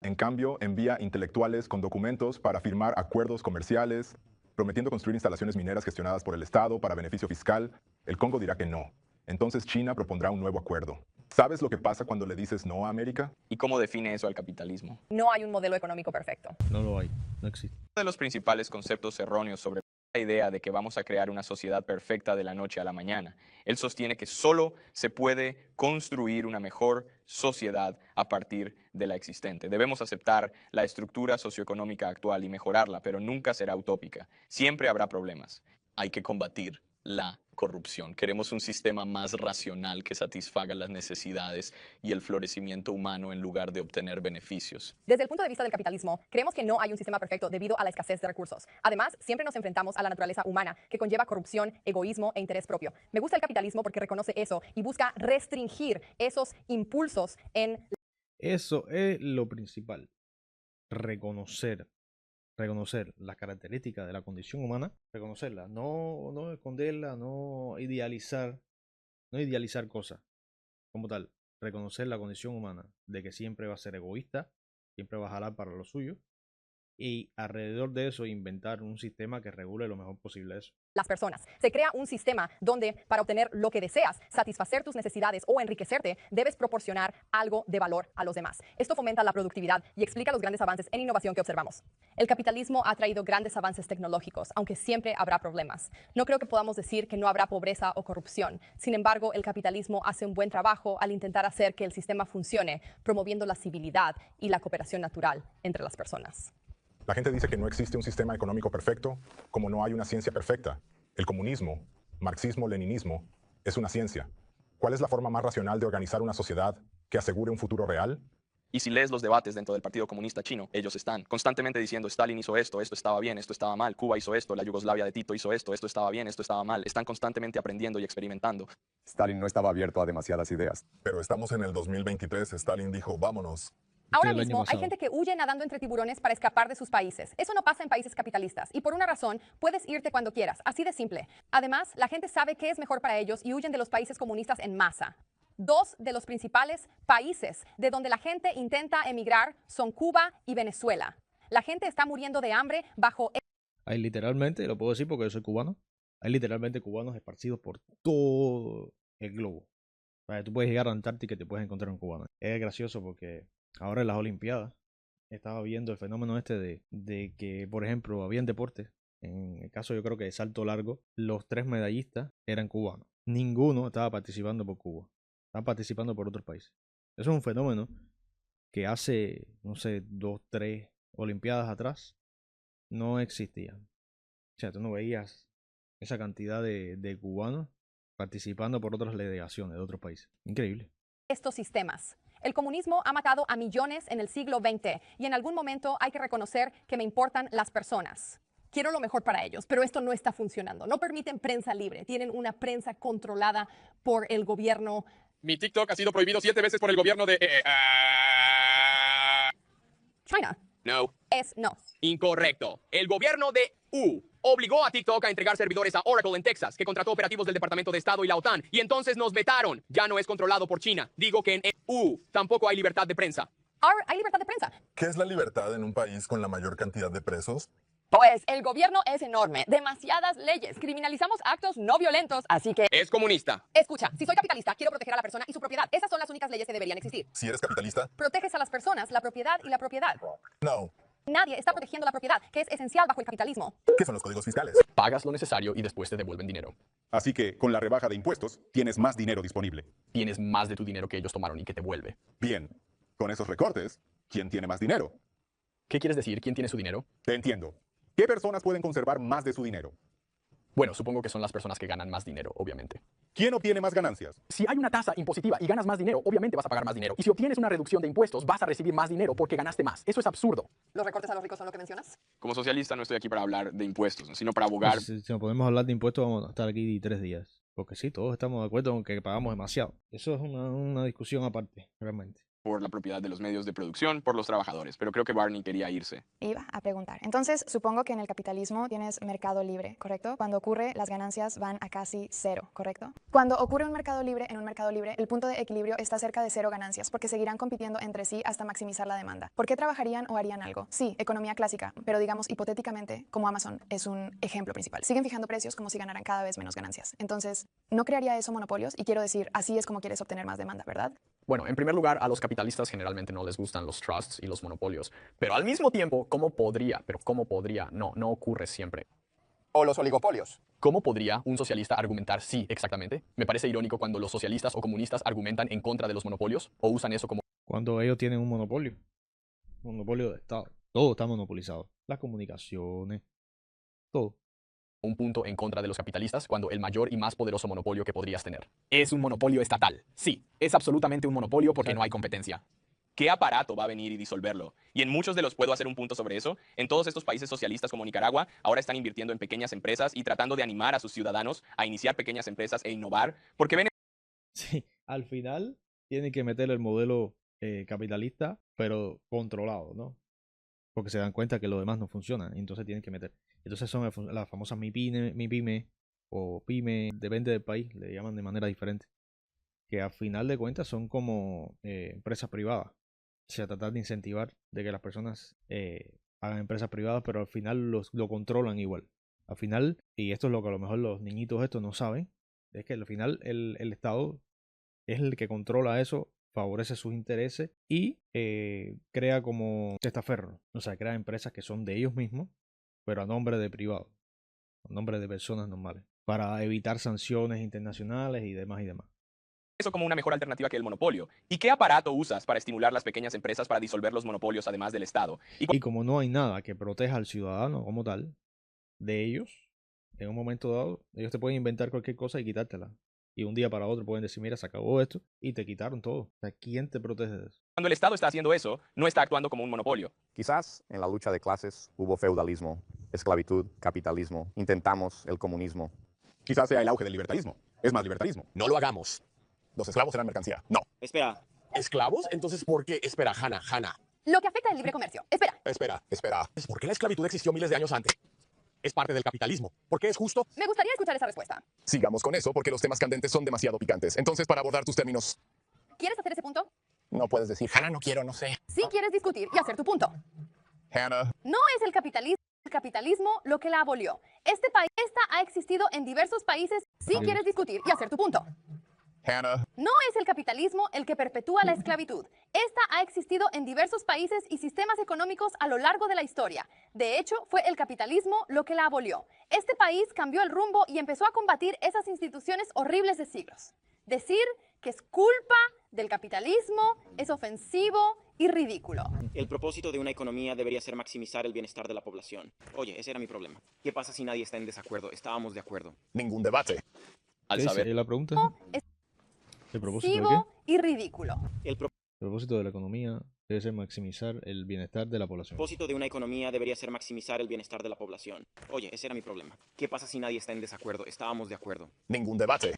En cambio, envía intelectuales con documentos para firmar acuerdos comerciales, prometiendo construir instalaciones mineras gestionadas por el Estado para beneficio fiscal. El Congo dirá que no. Entonces China propondrá un nuevo acuerdo. ¿Sabes lo que pasa cuando le dices no a América? ¿Y cómo define eso al capitalismo? No hay un modelo económico perfecto. No lo hay. No existe. Uno de los principales conceptos erróneos sobre la idea de que vamos a crear una sociedad perfecta de la noche a la mañana. Él sostiene que solo se puede construir una mejor sociedad a partir de la existente. Debemos aceptar la estructura socioeconómica actual y mejorarla, pero nunca será utópica. Siempre habrá problemas. Hay que combatir la corrupción. Queremos un sistema más racional que satisfaga las necesidades y el florecimiento humano en lugar de obtener beneficios. Desde el punto de vista del capitalismo, creemos que no hay un sistema perfecto debido a la escasez de recursos. Además, siempre nos enfrentamos a la naturaleza humana, que conlleva corrupción, egoísmo e interés propio. Me gusta el capitalismo porque reconoce eso y busca restringir esos impulsos en... Eso es lo principal. Reconocer las características de la condición humana, reconocerla, no esconderla, no idealizar cosas como tal, reconocer la condición humana de que siempre va a ser egoísta, siempre va a jalar para lo suyo y alrededor de eso inventar un sistema que regule lo mejor posible eso. Las personas. Se crea un sistema donde para obtener lo que deseas, satisfacer tus necesidades o enriquecerte, debes proporcionar algo de valor a los demás. Esto fomenta la productividad y explica los grandes avances en innovación que observamos. El capitalismo ha traído grandes avances tecnológicos, aunque siempre habrá problemas. No creo que podamos decir que no habrá pobreza o corrupción. Sin embargo, el capitalismo hace un buen trabajo al intentar hacer que el sistema funcione, promoviendo la civilidad y la cooperación natural entre las personas. La gente dice que no existe un sistema económico perfecto, como no hay una ciencia perfecta. El comunismo, marxismo-leninismo, es una ciencia. ¿Cuál es la forma más racional de organizar una sociedad que asegure un futuro real? Y si lees los debates dentro del Partido Comunista Chino, ellos están constantemente diciendo Stalin hizo esto, esto estaba bien, esto estaba mal, Cuba hizo esto, la Yugoslavia de Tito hizo esto, esto estaba bien, esto estaba mal. Están constantemente aprendiendo y experimentando. Stalin no estaba abierto a demasiadas ideas. Pero estamos en el 2023, Stalin dijo, vámonos. Ahora mismo hay gente que huye nadando entre tiburones para escapar de sus países. Eso no pasa en países capitalistas y por una razón puedes irte cuando quieras, así de simple. Además, la gente sabe qué es mejor para ellos y huyen de los países comunistas en masa. Dos de los principales países de donde la gente intenta emigrar son Cuba y Venezuela. La gente está muriendo de hambre bajo... Hay literalmente, lo puedo decir porque yo soy cubano, hay literalmente cubanos esparcidos por todo el globo. O sea, tú puedes llegar a Antártica y te puedes encontrar un cubano. Es gracioso porque ahora en las Olimpiadas estaba viendo el fenómeno este de que, por ejemplo, habían deportes. En el caso yo creo que de salto largo, los 3 medallistas eran cubanos. Ninguno estaba participando por Cuba. Estaban participando por otros países. Eso es un fenómeno que hace, no sé, 2, 3 Olimpiadas atrás no existía. O sea, tú no veías esa cantidad de cubanos participando por otras delegaciones de otros países. Increíble. Estos sistemas. El comunismo ha matado a millones en el siglo XX y en algún momento hay que reconocer que me importan las personas. quiero lo mejor para ellos, pero esto no está funcionando. No permiten prensa libre, tienen una prensa controlada por el gobierno. Mi TikTok ha sido prohibido 7 veces por el gobierno de... China. No. Es no. Incorrecto. El gobierno de obligó a TikTok a entregar servidores a Oracle en Texas, que contrató operativos del Departamento de Estado y la OTAN, y entonces nos vetaron. Ya no es controlado por China. Digo que en tampoco hay libertad de prensa. Hay libertad de prensa. ¿Qué es la libertad en un país con la mayor cantidad de presos? Pues el gobierno es enorme, demasiadas leyes, criminalizamos actos no violentos, así que... Es comunista. Escucha, si soy capitalista, quiero proteger a la persona y su propiedad. Esas son las únicas leyes que deberían existir. Si eres capitalista, Proteges a las personas, la propiedad y la propiedad. no. Nadie está protegiendo la propiedad, que es esencial bajo el capitalismo. ¿Qué son los códigos fiscales? Pagas lo necesario y después te devuelven dinero. Así que, con la rebaja de impuestos, tienes más dinero disponible. Tienes más de tu dinero que ellos tomaron y que te vuelve. Bien, con esos recortes, ¿quién tiene más dinero? ¿Qué quieres decir? ¿Quién tiene su dinero? Te entiendo. ¿Qué personas pueden conservar más de su dinero? Bueno, supongo que son las personas que ganan más dinero, obviamente. ¿Quién obtiene más ganancias? Si hay una tasa impositiva y ganas más dinero, obviamente vas a pagar más dinero. Y si obtienes una reducción de impuestos, vas a recibir más dinero porque ganaste más. Eso es absurdo. ¿Los recortes a los ricos son lo que mencionas? Como socialista no estoy aquí para hablar de impuestos, sino para abogar. Si nos podemos hablar de impuestos, vamos a estar aquí 3 días. Porque sí, todos estamos de acuerdo con que pagamos demasiado. Eso es una discusión aparte, realmente. Por la propiedad de los medios de producción, por los trabajadores. Pero creo que Barney quería irse. Iba a preguntar. Entonces, supongo que en el capitalismo tienes mercado libre, ¿correcto? Cuando ocurre, las ganancias van a casi cero, ¿correcto? Cuando ocurre un mercado libre, en un mercado libre, el punto de equilibrio está cerca de cero ganancias, porque seguirán compitiendo entre sí hasta maximizar la demanda. ¿Por qué trabajarían o harían algo? Sí, economía clásica, pero digamos hipotéticamente, como Amazon es un ejemplo principal. Siguen fijando precios como si ganaran cada vez menos ganancias. Entonces, ¿no crearía eso monopolios? Y quiero decir, así es como quieres obtener más demanda, ¿verdad? Bueno, en primer lugar, a los capitalistas generalmente no les gustan los trusts y los monopolios. Pero al mismo tiempo, ¿cómo podría? No ocurre siempre. O los oligopolios. ¿Cómo podría un socialista argumentar sí, exactamente? Me parece irónico cuando los socialistas o comunistas argumentan en contra de los monopolios o usan eso como... Cuando ellos tienen un monopolio de Estado. Todo está monopolizado. Las comunicaciones, todo. Un punto en contra de los capitalistas cuando el mayor y más poderoso monopolio que podrías tener. Es un monopolio estatal. Sí, es absolutamente un monopolio porque no hay competencia. ¿Qué aparato va a venir y disolverlo? Y en muchos de los puedo hacer un punto sobre eso. En todos estos países socialistas como Nicaragua, ahora están invirtiendo en pequeñas empresas y tratando de animar a sus ciudadanos a iniciar pequeñas empresas e innovar, porque ven... Sí, al final tienen que meter el modelo capitalista, pero controlado, ¿no? Porque se dan cuenta que lo demás no funciona, y entonces tienen que meter. Entonces son las famosas MIPYME o PYME, depende del país, le llaman de manera diferente. Que al final de cuentas son como empresas privadas. O sea, tratar de incentivar de que las personas hagan empresas privadas, pero al final lo controlan igual. Al final, y esto es lo que a lo mejor los niñitos estos no saben, es que al final el Estado es el que controla eso, favorece sus intereses y crea como testaferro. O sea, crea empresas que son de ellos mismos, pero a nombre de privados, a nombre de personas normales, para evitar sanciones internacionales y demás y demás. Eso como una mejor alternativa que el monopolio. ¿Y qué aparato usas para estimular las pequeñas empresas para disolver los monopolios además del Estado? Y como no hay nada que proteja al ciudadano como tal, de ellos, en un momento dado, ellos te pueden inventar cualquier cosa y quitártela. Y un día para otro pueden decir, mira, se acabó esto y te quitaron todo. O sea, ¿quién te protege de eso? Cuando el Estado está haciendo eso, no está actuando como un monopolio. Quizás en la lucha de clases hubo feudalismo, esclavitud, capitalismo, intentamos el comunismo. Quizás sea el auge del libertarismo. Es más libertarismo. No lo hagamos. Los esclavos eran mercancía. No. Espera. ¿Esclavos? Entonces, ¿por qué? Espera, Hannah. Lo que afecta al libre comercio. Espera. Espera. ¿Por qué la esclavitud existió miles de años antes? Es parte del capitalismo. ¿Por qué es justo? Me gustaría escuchar esa respuesta. Sigamos con eso porque los temas candentes son demasiado picantes. Entonces, para abordar tus términos... ¿Quieres hacer ese punto? No puedes decir, Hannah, no quiero, no sé. Sí quieres discutir y hacer tu punto. Hannah. No es el capitalismo lo que la abolió. Esta ha existido en diversos países. Sí quieres discutir y hacer tu punto. Hannah. No es el capitalismo el que perpetúa la esclavitud. Esta ha existido en diversos países y sistemas económicos a lo largo de la historia. De hecho, fue el capitalismo lo que la abolió. Este país cambió el rumbo y empezó a combatir esas instituciones horribles de siglos. Decir que es culpa del capitalismo es ofensivo y ridículo. El propósito de una economía debería ser maximizar el bienestar de la población. Oye, ese era mi problema. ¿Qué pasa si nadie está en desacuerdo? Estábamos de acuerdo. Ningún debate. Al saber. La pregunta es ¿el propósito de qué? y ridículo. El propósito de la economía debe ser maximizar el bienestar de la población. El propósito de una economía debería ser maximizar el bienestar de la población. Oye, ese era mi problema. ¿Qué pasa si nadie está en desacuerdo? Estábamos de acuerdo. Ningún debate.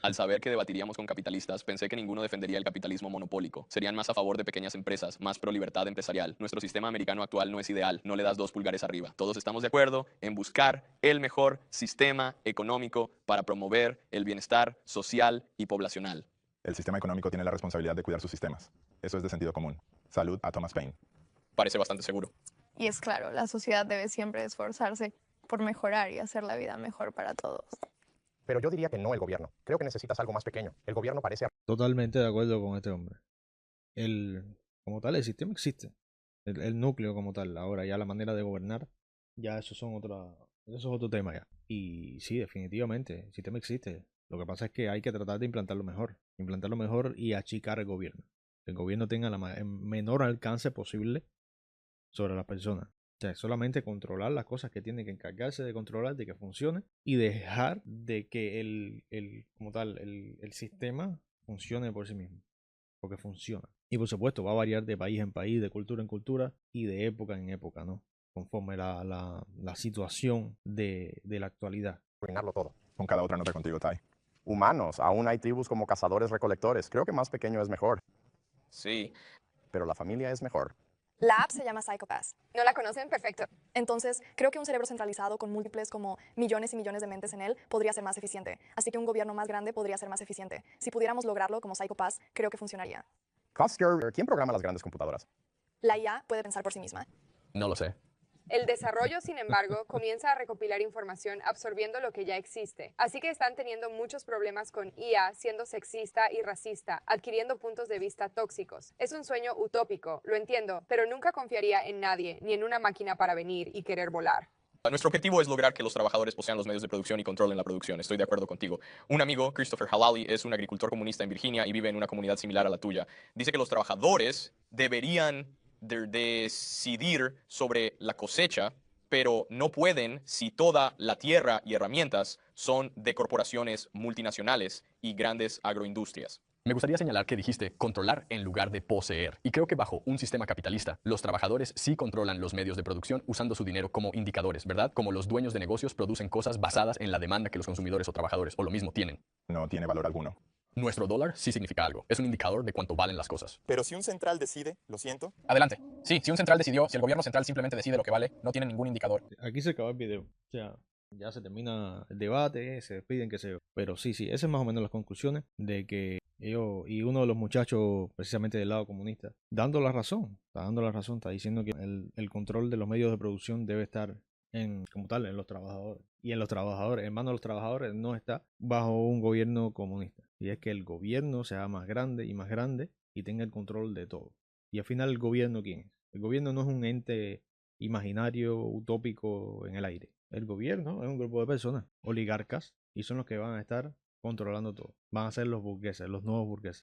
Al saber que debatiríamos con capitalistas, pensé que ninguno defendería el capitalismo monopólico. Serían más a favor de pequeñas empresas, más pro libertad empresarial. Nuestro sistema americano actual no es ideal, no le das 2 pulgares arriba. Todos estamos de acuerdo en buscar el mejor sistema económico para promover el bienestar social y poblacional. El sistema económico tiene la responsabilidad de cuidar sus sistemas. Eso es de sentido común. Salud a Thomas Paine. Parece bastante seguro. Y es claro, la sociedad debe siempre esforzarse por mejorar y hacer la vida mejor para todos. Pero yo diría que no el gobierno. Creo que necesitas algo más pequeño. El gobierno parece... Totalmente de acuerdo con este hombre. Como tal, el sistema existe. El núcleo como tal. Ahora ya la manera de gobernar, ya eso es otro tema ya. Y sí, definitivamente, el sistema existe. Lo que pasa es que hay que tratar de implantarlo mejor y achicar el gobierno. Que el gobierno tenga el menor alcance posible sobre las personas. O sea, solamente controlar las cosas que tiene que encargarse de controlar, de que funcione, y dejar de que el sistema funcione por sí mismo. Porque funciona. Y por supuesto va a variar de país en país, de cultura en cultura y de época en época, ¿no? Conforme la situación de la actualidad. Arruinarlo todo. Con cada otra nota contigo, Tai. Humanos, aún hay tribus como cazadores-recolectores. Creo que más pequeño es mejor. Sí. Pero la familia es mejor. La app se llama Psycho-Pass. ¿No la conocen? Perfecto. Entonces, creo que un cerebro centralizado con múltiples como millones y millones de mentes en él podría ser más eficiente. Así que un gobierno más grande podría ser más eficiente. Si pudiéramos lograrlo como Psycho-Pass, creo que funcionaría. Cosker, ¿quién programa las grandes computadoras? La IA puede pensar por sí misma. No lo sé. El desarrollo, sin embargo, comienza a recopilar información absorbiendo lo que ya existe. Así que están teniendo muchos problemas con IA siendo sexista y racista, adquiriendo puntos de vista tóxicos. Es un sueño utópico, lo entiendo, pero nunca confiaría en nadie, ni en una máquina para venir y querer volar. Nuestro objetivo es lograr que los trabajadores posean los medios de producción y controlen la producción. Estoy de acuerdo contigo. Un amigo, Christopher Halali, es un agricultor comunista en Virginia y vive en una comunidad similar a la tuya. Dice que los trabajadores deberían decidir sobre la cosecha, pero no pueden si toda la tierra y herramientas son de corporaciones multinacionales y grandes agroindustrias. Me gustaría señalar que dijiste controlar en lugar de poseer. Y creo que bajo un sistema capitalista, los trabajadores sí controlan los medios de producción usando su dinero como indicadores, ¿verdad? Como los dueños de negocios producen cosas basadas en la demanda que los consumidores o trabajadores o lo mismo tienen. No tiene valor alguno. Nuestro dólar sí significa algo. Es un indicador de cuánto valen las cosas. Pero si un central decide, lo siento. Adelante. Sí, si un central decidió, si el gobierno central simplemente decide lo que vale, no tiene ningún indicador. Aquí se acaba el video. O sea, ya se termina el debate, se despiden, qué sé yo. Pero sí, esas es más o menos las conclusiones de que ellos y uno de los muchachos, precisamente del lado comunista, está dando la razón, está diciendo que el control de los medios de producción debe estar como tal, en los trabajadores. Y en manos de los trabajadores no está bajo un gobierno comunista. Y es que el gobierno sea más grande y tenga el control de todo. Y al final, ¿el gobierno quién es? El gobierno no es un ente imaginario, utópico en el aire. El gobierno es un grupo de personas, oligarcas, y son los que van a estar controlando todo. Van a ser los burgueses, los nuevos burgueses.